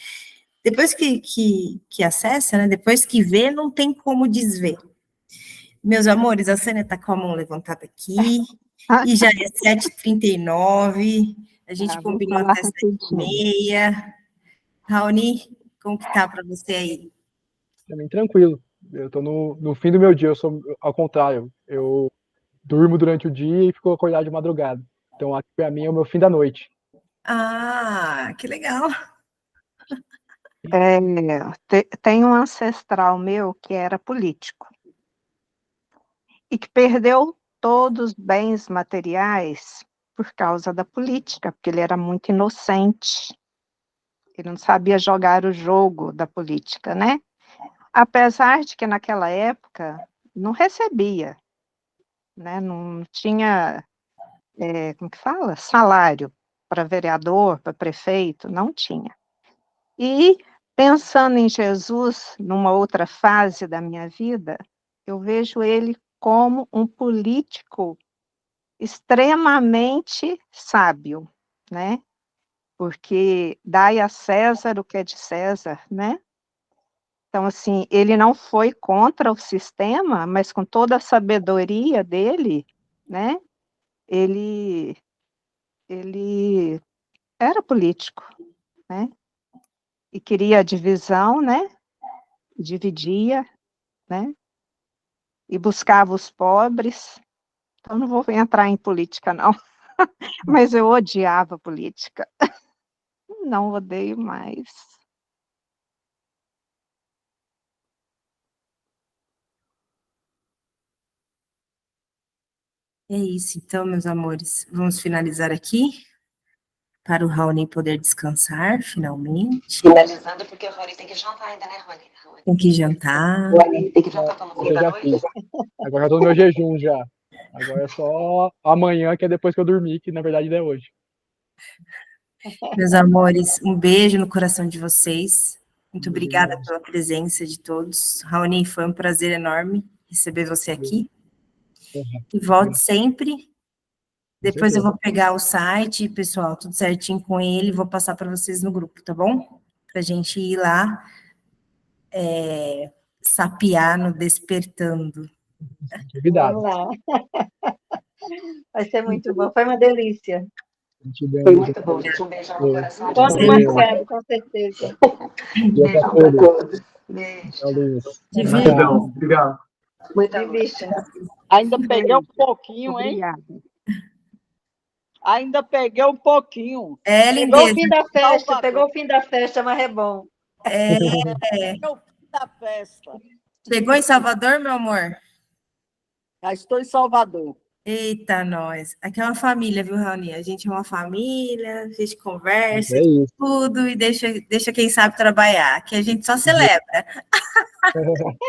Depois que acessa, né, depois que vê, não tem como desver. Meus amores, a Sânia está com a mão levantada aqui, e já é 7h39, a gente Vou combinou falar até rapidinho. 7h30. Raoni, como que tá para você aí? Também tranquilo. Eu tô no fim do meu dia, eu sou ao contrário. Eu durmo durante o dia e fico acordado de madrugada. Então, aqui para mim é o meu fim da noite. Ah, que legal. Tem um ancestral meu que era político e que perdeu todos os bens materiais por causa da política, porque ele era muito inocente. Ele não sabia jogar o jogo da política, né? Apesar de que naquela época não recebia, né? Não tinha, como que fala? Salário para vereador, para prefeito, não tinha. E pensando em Jesus, numa outra fase da minha vida, eu vejo ele como um político extremamente sábio, né? Porque dai a César o que é de César, né? Então, assim, ele não foi contra o sistema, mas com toda a sabedoria dele, né? Ele era político, né? E queria a divisão, né? Dividia, né? E buscava os pobres. Então, não vou entrar em política, não. Mas eu odiava política. Não odeio mais. É isso, então, meus amores. Vamos finalizar aqui para o Raoni poder descansar, finalmente. Finalizando, porque o Rony tem que jantar ainda, né, Rony? Tem que jantar. Tem que jantar para no fim Eu da já noite. fiz. Agora eu tô no meu jejum já. Agora é só amanhã, que é depois que eu dormir, que na verdade é hoje. Meus amores, um beijo no coração de vocês. Muito obrigada pela presença de todos. Raoni, foi um prazer enorme receber você aqui. E volte sempre. Depois eu vou pegar o site, pessoal, tudo certinho com ele, vou passar para vocês no grupo, tá bom? Para a gente ir lá sapear no Despertando. Convidado. Vamos lá. Vai ser muito bom. Foi uma delícia. Foi muito bom, gente. Um beijão no coração de Conto vocês. Marcelo, com certeza. Beijão para todos. Beijo. Tchau, Luiz. Gratidão. Obrigado. Muita De luz. vista. Ainda peguei um pouquinho, hein? Obrigada. Ainda peguei um pouquinho. É, Pegou o lindeza. fim da festa, Salvador. pegou o fim da festa, mas é bom. É o fim da festa. Chegou em Salvador, meu amor? Já estou em Salvador. Eita, nós. Aqui é uma família, viu, Raoni? A gente é uma família, a gente conversa, É isso. tudo, e deixa quem sabe trabalhar. Aqui a gente só celebra.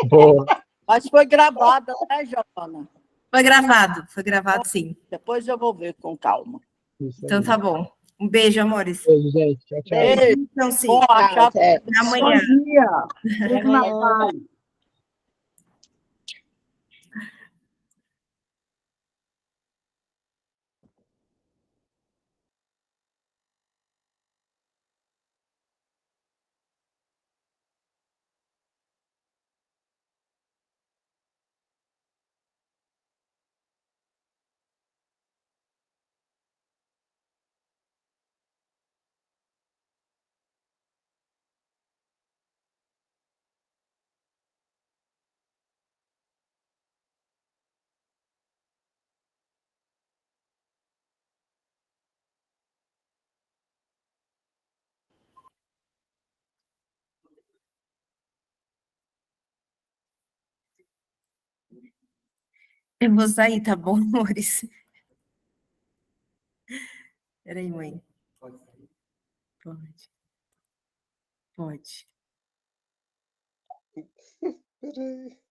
Boa. Mas foi gravada, né, Giovana? Foi gravado sim. Depois eu vou ver com calma. Isso Então aí. tá bom. Um beijo, amores. Beijo, gente. Tchau, tchau. Beijo. Então, sim. Bom achar Até. Até amanhã. Bom dia. Tudo na paz. Eu vou sair, tá bom, amores? Peraí, mãe. Pode. Pode. Peraí.